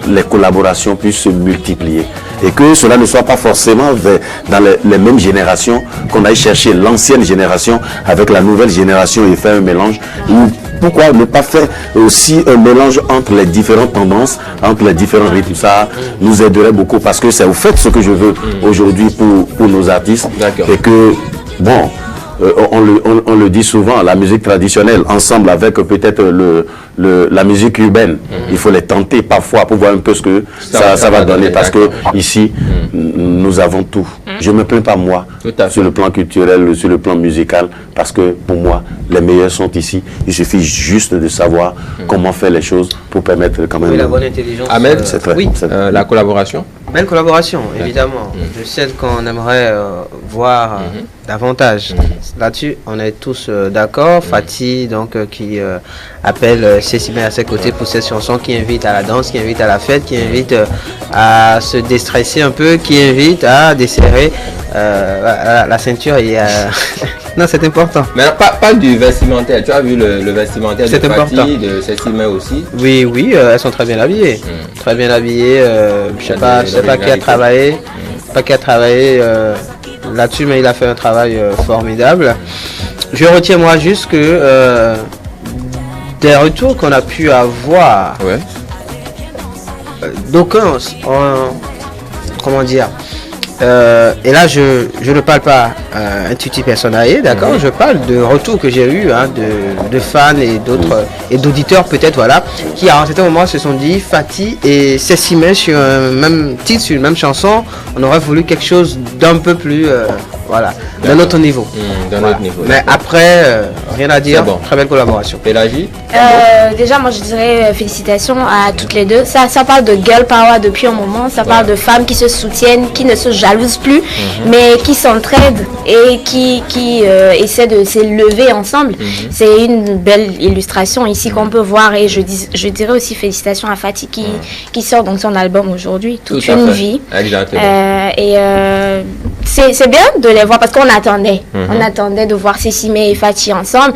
les collaborations puissent se multiplier. Et que cela ne soit pas forcément dans les mêmes générations, qu'on aille chercher l'ancienne génération avec la nouvelle génération et faire un mélange. Ou pourquoi ne pas faire aussi un mélange entre les différentes tendances, entre les différents rythmes. Ça nous aiderait beaucoup parce que c'est au fait ce que je veux aujourd'hui pour nos artistes. Et que, bon, on le dit souvent, la musique traditionnelle, ensemble avec peut-être la musique urbaine, il faut les tenter parfois pour voir un peu ce que ça va donner. Parce que ici, nous avons tout. Je ne me plains pas moi, sur le plan culturel, sur le plan musical, parce que pour moi, les meilleurs sont ici. Il suffit juste de savoir comment faire les choses pour permettre quand même... Oui, la bonne intelligence. Ahmed, oui. La collaboration. Belle collaboration, évidemment. De celle qu'on aimerait voir davantage. Là-dessus, on est tous d'accord. Fatih, donc, qui appelle Cécimin à ses côtés pour cette chanson, qui invite à la danse, qui invite à la fête, qui invite à se déstresser un peu, qui invite à desserrer la ceinture et non, c'est important. Mais pas du vestimentaire. Tu as vu le vestimentaire de Fatih, de Cécimin aussi? Oui, oui, elles sont très bien habillées. Très bien habillées. Je sais pas qui a travaillé. Là-dessus, mais il a fait un travail formidable. Je retiens moi juste que des retours qu'on a pu avoir, d'aucuns, comment dire, et là je ne parle pas intuitif personnel, d'accord, je parle de retours que j'ai eu de fans et d'autres et d'auditeurs peut-être, voilà, qui à un certain moment se sont dit Fatih et Cécimin sur un même titre, sur une même chanson, on aurait voulu quelque chose d'un peu plus voilà, d'un autre niveau. Mais après, rien à dire, très belle collaboration. Pélagie? Déjà, moi je dirais félicitations à toutes les deux. Ça parle de girl power depuis un moment, ça parle de femmes qui se soutiennent, qui ne se jalousent plus, mais qui s'entraident et qui essaient de s'élever ensemble. C'est une belle illustration ici qu'on peut voir, et je dirais aussi félicitations à Fatih qui sort donc son album aujourd'hui, toute une vie. Exactement. Et c'est bien de les voir parce qu'on attendait. On attendait de voir Cécimin et Fatih ensemble.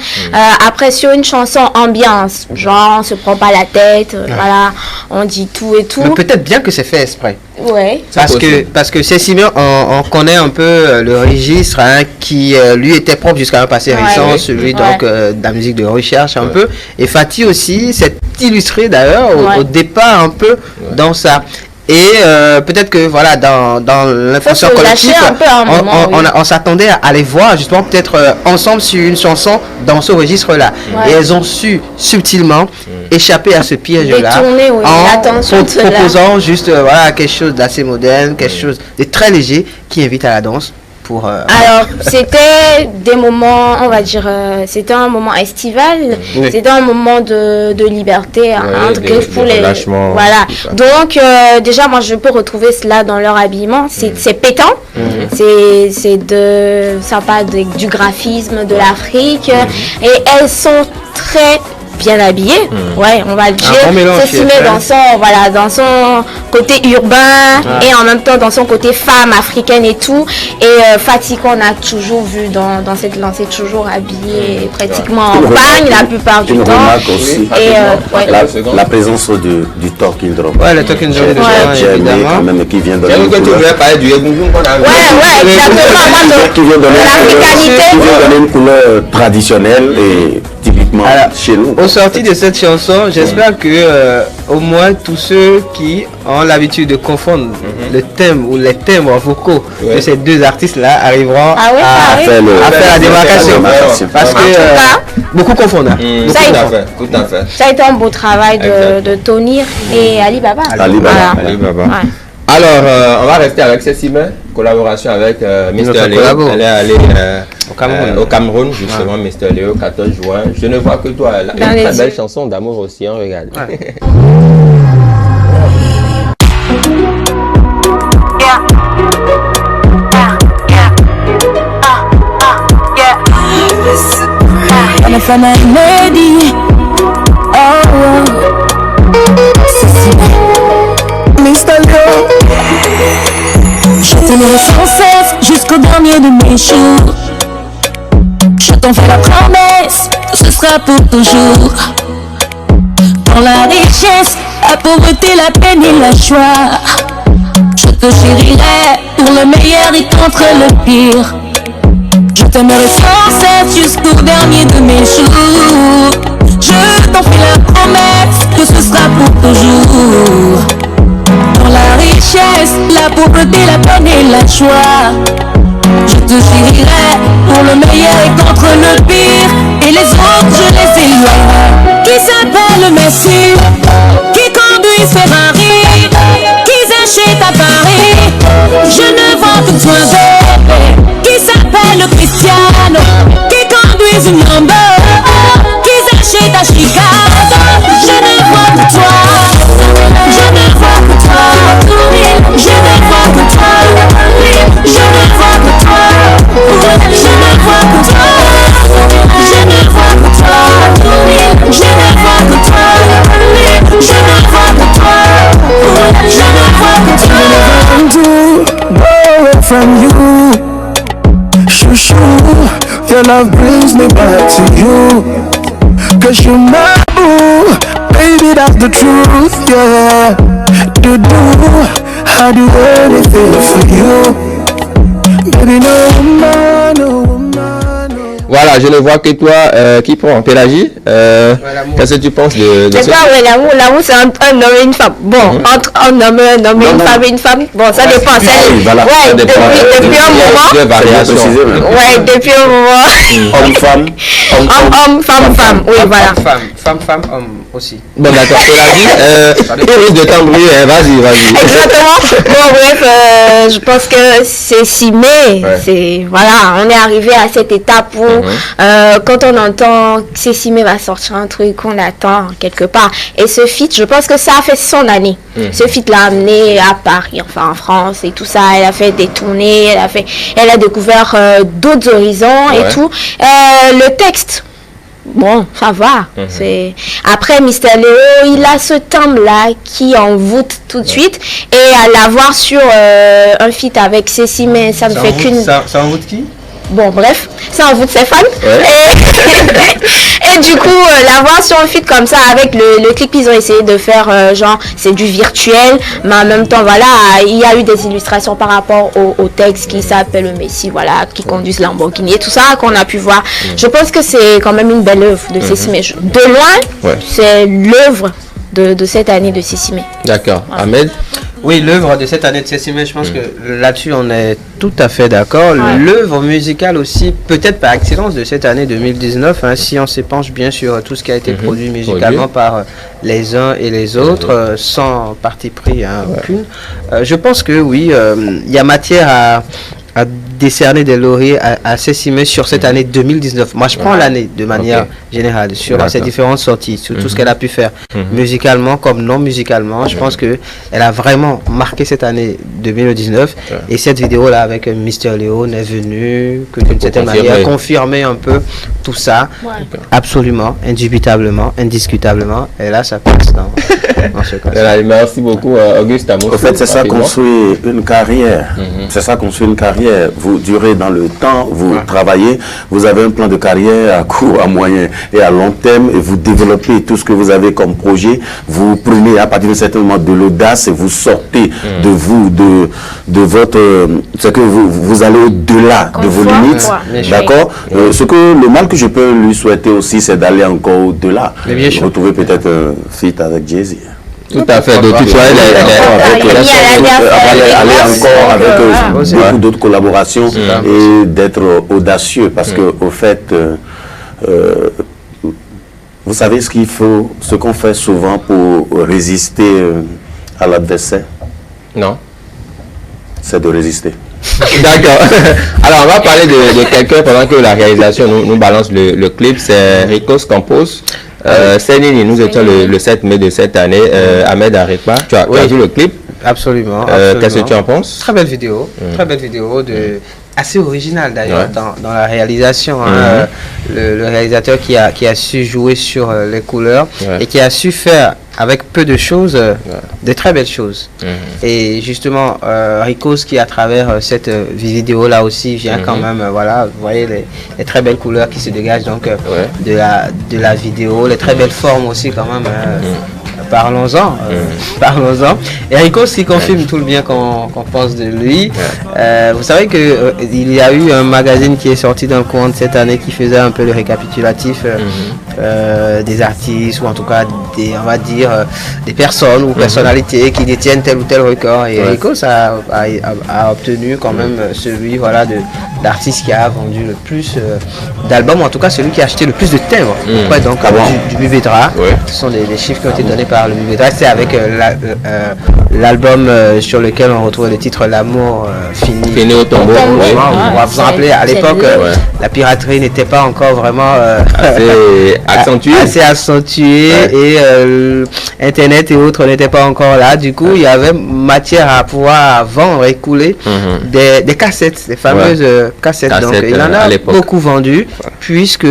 Après, sur une chanson ambiance, genre on se prend pas la tête, voilà, on dit tout et tout. Mais peut-être bien que c'est fait exprès. Ouais. Parce que Cécimin, on connaît un peu le registre qui lui était propre jusqu'à un passé récent, celui donc de la musique de recherche un peu. Et Fatih aussi s'est illustré d'ailleurs au départ un peu dans ça. Et peut-être que voilà, dans l'influenceur collectif, on s'attendait à les voir justement peut-être ensemble sur une chanson dans ce registre-là. Et elles ont su subtilement échapper à ce piège-là en proposant juste voilà, quelque chose d'assez moderne, quelque chose de très léger qui invite à la danse pour... Alors, c'était des moments, on va dire, c'était un moment estival, c'était un moment de liberté, pour les... Voilà. Donc, déjà, moi, je peux retrouver cela dans leur habillement. C'est pétant, ça parle du graphisme de l'Afrique, et elles sont très bien habillées, ouais, on va le dire. Cécimé dans son côté urbain et en même temps dans son côté femme africaine et tout. Et Fati qu'on a toujours vu dans cette lancée, toujours habillée pratiquement en bagne la plupart du temps. Aussi. Et la présence du talking drum. Ouais, le talking drum, évidemment. Quand même, qui vient donner une couleur traditionnelle et typiquement chez nous. Au sorti de cette chanson, j'espère que au moins tous ceux qui ont l'habitude de confondre le thème ou les thèmes vocaux de ces deux artistes-là arriveront à faire la démarcation. Parce que beaucoup confondent. Tout à fait. Ça a été un beau travail de Tony et Ali Baba. Alors, on va rester avec Cécimé, collaboration avec Mr. Léo. Elle est allée au Cameroun, justement, Mr. Léo, 14 juin. Je ne vois que toi. Une très belle chanson d'amour aussi, hein, regarde. Je t'aimerai sans cesse jusqu'au dernier de mes jours. Je t'en fais la promesse que ce sera pour toujours. Dans la richesse, la pauvreté, la peine et la joie, je te chérirai pour le meilleur et contre le pire. Je t'aimerai sans cesse jusqu'au dernier de mes jours. Je t'en fais la promesse que ce sera pour toujours. Dans la richesse, la pauvreté, la peine et la joie, je te chérirai pour le meilleur et contre le pire. Et les autres, je les éloignerai. Qui s'appelle Messi, qui conduisent Ferrari, qui achètent à Paris, je ne vois que toi bébé. Qui s'appelle Cristiano, qui conduisent une Lambo, qui achètent à Chicago, je ne vois que toi. Je ne vois que toi. Je ne vois que toi. Je ne vois que toi. Je ne vois que toi. Je ne vois que toi. Je ne vois que toi. Je ne vois que toi. Je ne vois que toi. Away from you, shoo, your love brings me back to you. 'Cause you're my boo, baby, that's the truth, yeah. I do anything for you, baby, no woman, no woman, no. Voilà, je ne vois que toi qui prend Pélagie. Qu'est-ce que tu penses de c'est pas vrai, l'amour c'est entre un homme et une femme. Bon, entre un homme et une femme et une femme, bon, ça dépend. Depuis un moment. Ouais, depuis un moment. Homme, femme. Oui, voilà. Femme, homme aussi. Bon, d'accord, Pélagie. Il risque de t'embrouiller, vas-y. Exactement. Bon, bref, je pense que c'est Cécimé. Voilà, on est arrivé à cette étape où quand on entend que Cécimé va sortir un truc qu'on attend quelque part. Et ce feat, je pense que ça a fait son année. Ce feat l'a amené à Paris, enfin en France et tout ça. Elle a fait des tournées, elle a découvert d'autres horizons et tout. Le texte, bon, ça va. Après, Mr. Léo, il a ce timbre-là qui envoûte tout de suite. Et à l'avoir sur un feat avec Cécimé, ça ne fait qu'une... Ça envoûte qui? Bon, bref, ça envoûte ses fans. Et du coup, l'avoir sur un feat comme ça, avec le clip, ils ont essayé de faire genre, c'est du virtuel, mais en même temps, voilà, il y a eu des illustrations par rapport au texte qui s'appelle Messi, voilà, qui conduisent Lamborghini et tout ça, qu'on a pu voir. Je pense que c'est quand même une belle œuvre de Cécimé. De loin, c'est l'œuvre de cette année de Cécimé. D'accord. Ahmed? Oui, l'œuvre de cette année de Cécimé, je pense que là-dessus on est tout à fait d'accord. L'œuvre musicale aussi, peut-être par excellence de cette année 2019, si on s'épanche bien sur tout ce qui a été produit musicalement par les uns et les autres, sans parti pris aucune. Je pense que oui, il y a matière à décerner des lauriers à Cécimé sur cette année 2019. Moi, je prends l'année de manière générale sur ses différentes sorties, sur tout ce qu'elle a pu faire, musicalement comme non musicalement. Je pense que elle a vraiment marqué cette année 2019. Et cette vidéo-là avec Mister Léon est venue, que d'une certaine manière, confirmer un peu tout ça, absolument, indubitablement, indiscutablement. Et là, ça passe dans ce cas. Merci beaucoup, Auguste. En fait, c'est ça construire une carrière. C'est ça construire une carrière. Vous durez dans le temps, vous travaillez, vous avez un plan de carrière à court, à moyen et à long terme, et vous développez tout ce que vous avez comme projet. Vous prenez à partir d'un certain moment de l'audace et vous sortez de vous, de votre... c'est que vous allez au-delà de vos limites. D'accord. Le mal que je peux lui souhaiter aussi, c'est d'aller encore au-delà. Retrouver peut-être un feat avec Jay-Z. Tout à fait, de tutoyer aller encore avec beaucoup d'autres collaborations et d'être audacieux parce que au fait vous savez ce qu'on fait souvent pour résister à l'adversaire? Non. C'est de résister. D'accord. Alors on va parler de quelqu'un pendant que la réalisation nous balance le clip, c'est Ricos Campos. Senini, nous étions le 7 mai de cette année. Ahmed Arepa, tu as vu le clip? Absolument. Qu'est-ce que tu en penses? Très belle vidéo, assez originale d'ailleurs dans la réalisation. Le réalisateur qui a su jouer sur les couleurs et qui a su faire avec peu de choses, de très belles choses. Et justement, Ricos qui à travers cette vidéo là aussi vient quand même, voilà, vous voyez les très belles couleurs qui se dégagent donc de la vidéo, les très belles formes aussi quand même. Parlons-en. Et Ricos qui confirme tout le bien qu'on pense de lui. Vous savez que il y a eu un magazine qui est sorti dans le courant de cette année qui faisait un peu le récapitulatif des artistes ou en tout cas on va dire des personnes ou personnalités qui détiennent tel ou tel record. Et Ricos a obtenu quand même celui d'artiste qui a vendu le plus d'albums, ou en tout cas celui qui a acheté le plus de timbres auprès donc du Bubedra. Ce sont des chiffres qui ont été donnés par le Bubedra. C'est avec l'album sur lequel on retrouve le titre L'amour fini au tombeau. On va vous en rappeler, à l'époque la piraterie n'était pas encore vraiment assez accentuée et Internet et autres n'étaient pas encore là. Du coup, il y avait matière à pouvoir vendre et couler des cassettes, des fameuses cassettes. Donc, il en a beaucoup vendu, puisque,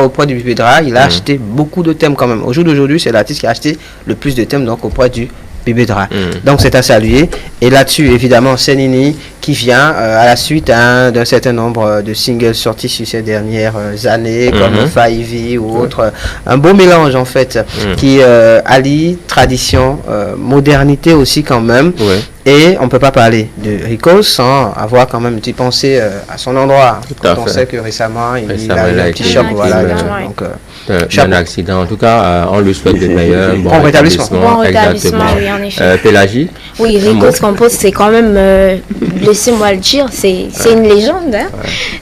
auprès du Bubedra, il a acheté beaucoup de thèmes quand même. Au jour d'aujourd'hui, c'est l'artiste qui a acheté le plus de thèmes donc auprès du Bubedra. Donc, c'est à saluer. Et là-dessus, évidemment, Senini qui vient à la suite d'un certain nombre de singles sortis sur ces dernières années, comme Five ou autre. Un beau mélange, en fait, qui allie tradition, modernité aussi quand même. Et on ne peut pas parler de Ricos sans avoir quand même une petite pensée à son endroit. On sait que récemment, il a eu un petit choc. Un accident. En tout cas, on lui souhaite le meilleur. Bon rétablissement. Bon rétablissement, oui, en effet. Pélagie? Oui, Ricos Campos, c'est quand même, laissez-moi le dire, c'est une légende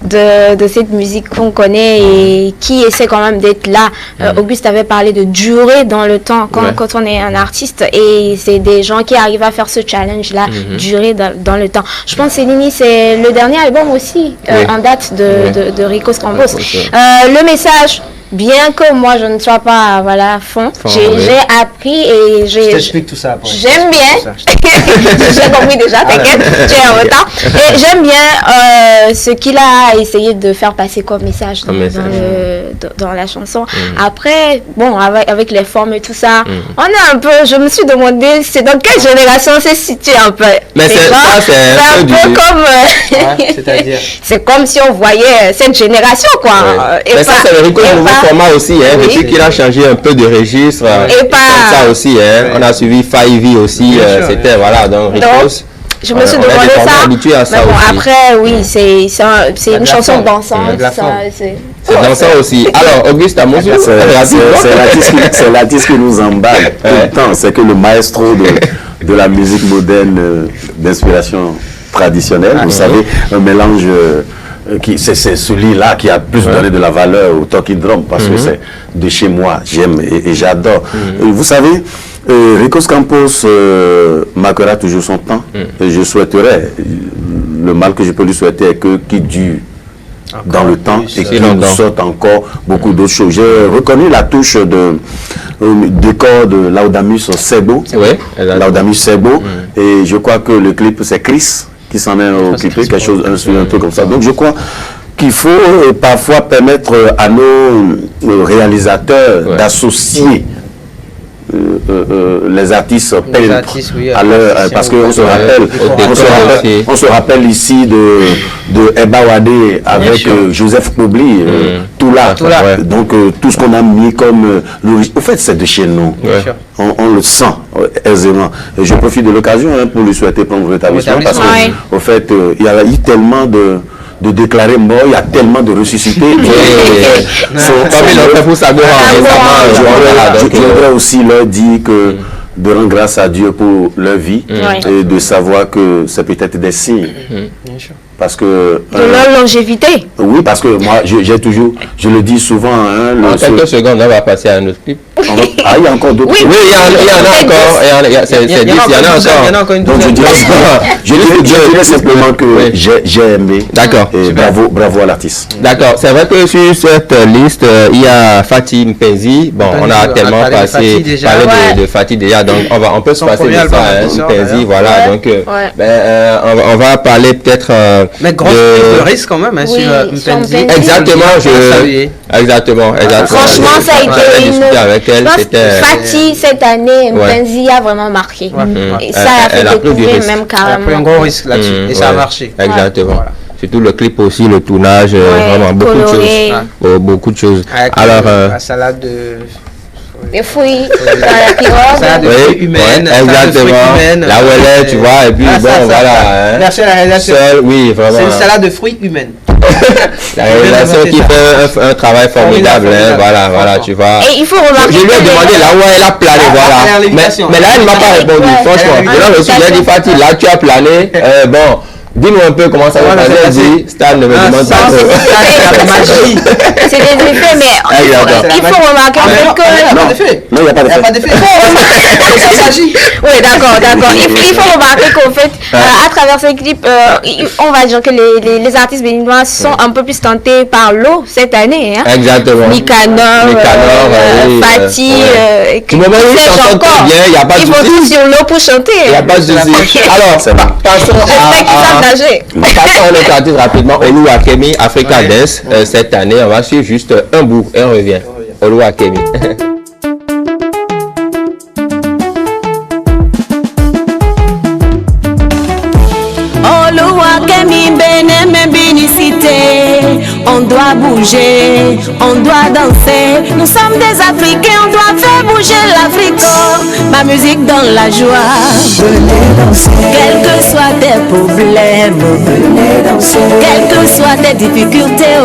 de cette musique qu'on connaît et qui essaie quand même d'être là. Auguste avait parlé de durer dans le temps quand on est un artiste, et c'est des gens qui arrivent à faire ce challenge-là, durer dans le temps. Je pense que Senini, c'est le dernier album aussi en date de Ricos Campos. Le message... Bien que moi je ne sois pas à fond, j'ai appris et je t'explique tout ça après. J'aime bien. J'ai compris déjà, t'inquiète, tu es en retard. Et j'aime bien ce qu'il a essayé de faire passer comme message dans la chanson. Après, bon, avec les formes et tout ça, on est un peu, je me suis demandé, c'est dans quelle génération c'est situé un peu. Mais c'est un peu comme... c'est-à-dire c'est comme si on voyait cette génération, quoi. Mais ça, c'est le nouveau format aussi, depuis qu'il a changé un peu de registre. Et ça aussi, on a suivi Five aussi, c'était, donc Ricos. Je me suis demandé ça. Mais bon, après, oui, c'est une chanson dansante. C'est dansant aussi. Alors, Auguste Amouzou, c'est l'artiste qui nous emballe tout le temps. C'est que le maestro de la musique moderne d'inspiration traditionnelle, vous savez, un mélange... c'est celui-là qui a plus donné de la valeur au talking drum, parce que c'est de chez moi, j'aime et j'adore. Vous savez, Ricos Campos marquera toujours son temps, et je souhaiterais le mal que je peux lui souhaiter est que qu'il dure dans le temps et qu'il nous sorte encore beaucoup d'autres choses. J'ai reconnu la touche du corps de Laudamus Sebo. Laudamus Sebo. Et je crois que le clip, c'est Chris qui s'en est occupé, quelque chose, un truc comme ça. Donc je crois qu'il faut parfois permettre à nos réalisateurs d'associer les artistes peintres à leur, parce qu'on se rappelle, on se rappelle ici de Eba Wadé avec Joseph Kobli, tout là. Donc tout ce qu'on a mis comme au fait c'est de chez nous. On le sent aisément. Et je profite de l'occasion pour lui souhaiter prendre rétablissement parce que au fait il y a eu tellement de déclarer mort, il y a tellement de ressuscités. Je voudrais aussi leur dire que de rendre grâce à Dieu pour leur vie et de savoir que c'est peut-être des signes. Parce que de leur longévité. Oui, parce que moi j'ai toujours, je le dis souvent. En quelques secondes, on va passer à un autre clip. Il y a encore d'autres. Oui, il y en a encore. Il y en a encore. Donc je dirais simplement que j'ai aimé. D'accord. Et bravo à l'artiste. D'accord. C'est vrai que sur cette liste, il y a Fatih Mpenzi. Bon, on a tellement parlé de Fatih déjà, donc on peut se passer de ça. Mpenzi, voilà. Donc on va parler peut-être. Mais grosse prise de risque quand même sur Mpenzi. Exactement. Franchement, ça a été une. Avec elle, Fatih cette année, Mpenzi a vraiment marqué. Et ça a fait découvrir même carrément. Elle a pris un gros risque là-dessus et ça a marché. Exactement. Surtout le clip aussi, le tournage, vraiment beaucoup de choses. Beaucoup de choses. Alors, la salade de... Des fruits, la pirogue. Salade de fruits humaines. Exactement. La ouelette, tu vois, et puis bon, voilà. Merci à la réalisation. Oui, vraiment. C'est une salade de fruits humaines. La réalisation qui fait un travail formidable, voilà, tu vois. Et il faut remarquer. Je lui ai demandé là où elle a plané, voilà. Mais là, elle ne m'a pas répondu, franchement. Je lui ai dit, Fatih, là, tu as plané. Bon. Dis-nous un peu comment ça va passer. Stan ne me demande pas trop. C'est des effets, mais il faut remarquer que... Non, il n'y a pas d'effet. Oui, d'accord. Il faut remarquer qu'au fait, à travers ces clips, on va dire que les artistes béninois sont un peu plus tentés par l'eau cette année. Exactement. Nicanor, Fatih, du moment où ils s'entendent bien, il n'y a pas de souci. Ils vont tous sur l'eau pour chanter. Il n'y a pas de souci. Alors, passons à notre artiste rapidement, Oluwakemi, Africa Dance. Cette année, on va suivre juste un bout et on revient. Oluwakemi. Oluwakemi Benem Bénicité. On doit bouger, on doit danser. Nous sommes des Africains, on doit faire bouger l'Afrique. Ma musique dans la joie. Venez danser. Quels que soient tes problèmes, venez danser. Quelles que soient tes difficultés,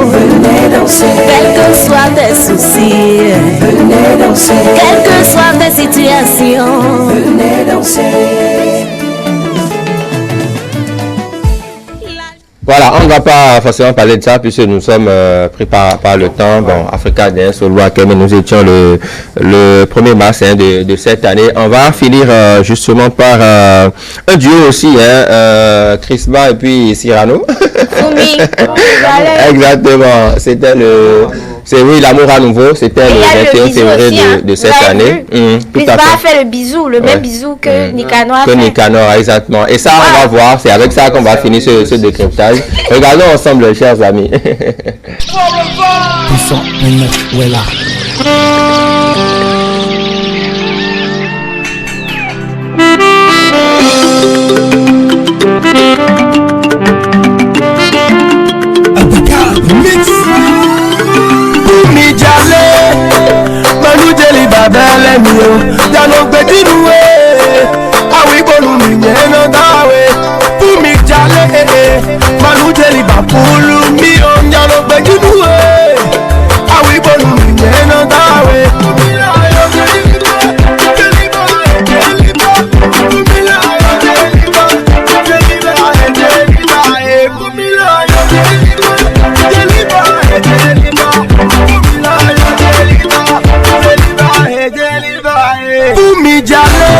venez danser. Quels que soient tes soucis, venez danser. Quelles que soient tes situations, venez danser. Voilà, on ne va pas forcément parler de ça puisque nous sommes pris par le temps. Bon, Africa Dance, Oluwakemi, nous étions le 1er mars de cette année. On va finir justement par un duo aussi, Chrisba et puis Cyrano. Exactement, c'était l'amour à nouveau, c'était le 21 février de cette année. Chrisba a fait le bisou, le même bisou que Nicanor a fait. Que Nicanor, exactement. Et ça, on va voir, c'est avec ça qu'on va finir ce décryptage. Regardons ensemble, chers amis. Babele mi o, jalo gbedi nuwe, awi bolu mi nyeno dawe, fumi jale, malu jeli bakulu mi o, jalo gbedi nuwe, awi bolu mi nyeno dawe. Fumi jale,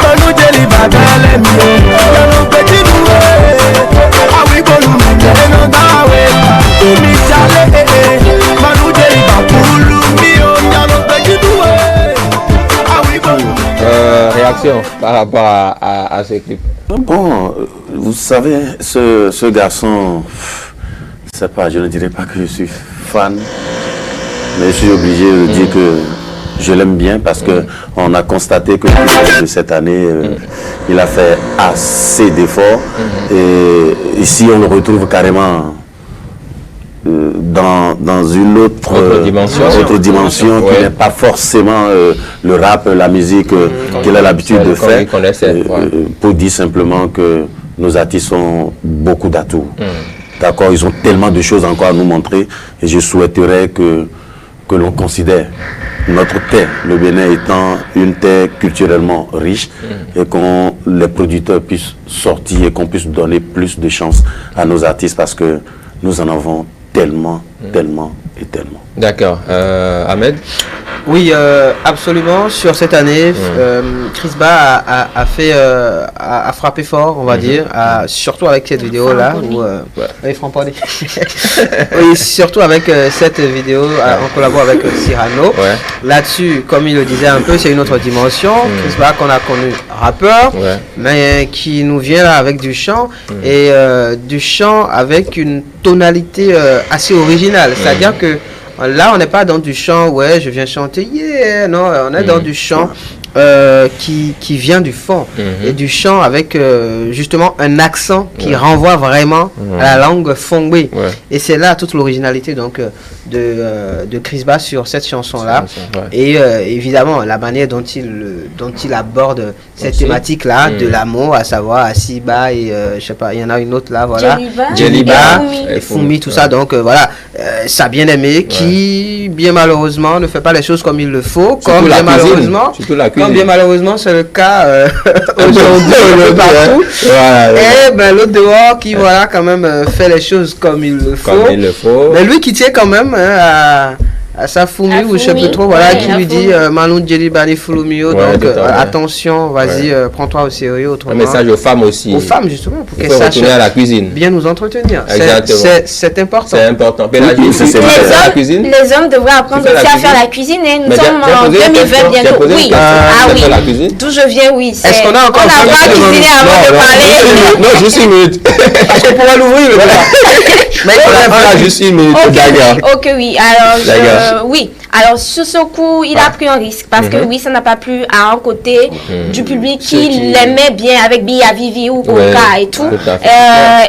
manu jeli babele mi o, jalo gbedi nuwe. réaction par rapport à ce clip? Bon, vous savez, ce garçon, je sais pas, je ne dirais pas que je suis fan, mais je suis obligé de dire que je l'aime bien parce que on a constaté que de cette année, il a fait assez d'efforts et ici on le retrouve carrément dans une autre dimension qui n'est pas forcément le rap, la musique qu'il a l'habitude de faire. Pour dire simplement que nos artistes ont beaucoup d'atouts. D'accord, ils ont tellement de choses encore à nous montrer et je souhaiterais que l'on considère notre terre, le Bénin étant une terre culturellement riche et que les producteurs puissent sortir et qu'on puisse donner plus de chance à nos artistes parce que nous en avons tellement et tellement. D'accord. Ahmed? Oui, absolument. Sur cette année, Chrisba a frappé fort, on va dire, surtout avec cette vidéo-là. Oui, surtout avec cette vidéo, on collabore avec Cyrano. Là-dessus, comme il le disait un peu, c'est une autre dimension. Chrisba qu'on a connu rappeur, mais qui nous vient là avec du chant, et du chant avec une tonalité assez originale. C'est-à-dire que là, on n'est pas dans du chant, ouais, je viens chanter, yeah, non, on est dans du chant qui vient du fond, et du chant avec justement un accent qui renvoie vraiment à la langue fongbe. Et c'est là toute l'originalité donc de Chrisba sur cette chanson-là. Et évidemment, la manière dont il aborde cette thématique-là, de l'amour, à savoir Asiba et je sais pas, il y en a une autre là, voilà. Djeliba, Fumi, tout ça. Donc voilà, sa bien-aimée qui, bien malheureusement, ne fait pas les choses comme il le faut, comme bien malheureusement. Comme bien malheureusement c'est le cas aujourd'hui partout. Et ben l'autre dehors qui voilà quand même fait les choses comme il le faut. Mais lui qui tient quand même à sa Fumi ou je sais plus trop, voilà, qui lui dit Malou Djelibani Fulumio, donc attention, vas-y, prends-toi au sérieux. Un message aux femmes aussi. Aux femmes justement, pour qu'elles sachent à la cuisine. Bien nous entretenir. C'est important. C'est important. Les hommes devraient apprendre aussi à faire la cuisine. Nous sommes en 2020 bientôt. Oui. Ah oui. D'où je viens, oui. Est-ce qu'on a encore on a pas cuisiné avant de parler? Non, juste une minute. Parce qu'on pourra l'ouvrir. Mais il faudra juste une minute. Ok, oui. Alors, oui. Alors, sur ce coup, il a pris un risque parce que oui, ça n'a pas plu à un côté du public qui l'aimait bien avec Bia Vivi ou Coca et tout.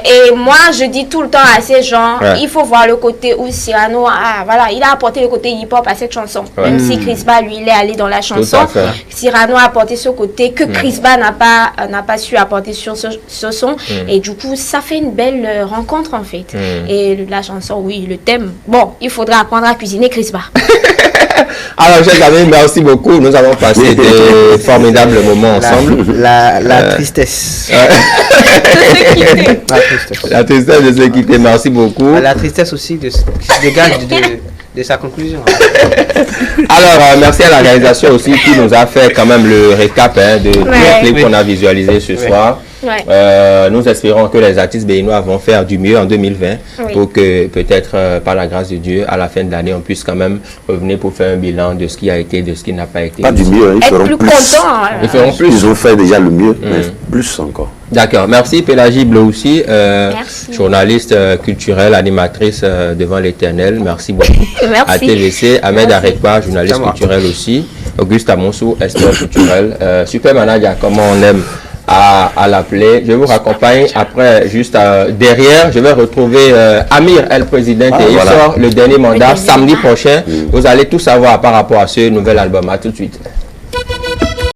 Et moi, je dis tout le temps à ces gens, il faut voir le côté où Cyrano, voilà, il a apporté le côté hip-hop à cette chanson. Même si Chrisba, lui, il est allé dans la chanson, Cyrano a apporté ce côté que Chrisba n'a pas su apporter sur ce son. Et du coup, ça fait une belle rencontre en fait. Et la chanson, oui, le thème, bon, il faudra apprendre à cuisiner Chrisba. Alors, chers amis, merci beaucoup. Nous avons passé des formidables moments ensemble. La tristesse. La tristesse de se quitter. Merci beaucoup. La tristesse aussi qui se dégage de sa conclusion. Alors, merci à la réalisation aussi qui nous a fait quand même le récap de tous les clips qu'on a visualisés ce soir. Nous espérons que les artistes béninois vont faire du mieux en 2020 pour que peut-être par la grâce de Dieu à la fin de l'année on puisse quand même revenir pour faire un bilan de ce qui a été, de ce qui n'a pas été. Pas du mieux, ils feront plus. Ils feront plus. Ils ont fait déjà le mieux, mais plus encore. D'accord, merci Pélagie Bleu aussi, journaliste culturelle, animatrice devant l'Éternel. Merci beaucoup. À TVC, Ahmed Arekpa, journaliste culturel aussi. Auguste Amonsou, expert culturel. Super manager, comment on aime à l'appeler. Je vous raccompagne après, juste derrière, je vais retrouver Amir El Président et il sort le dernier mandat samedi prochain. Vous allez tout savoir par rapport à ce nouvel album. À tout de suite.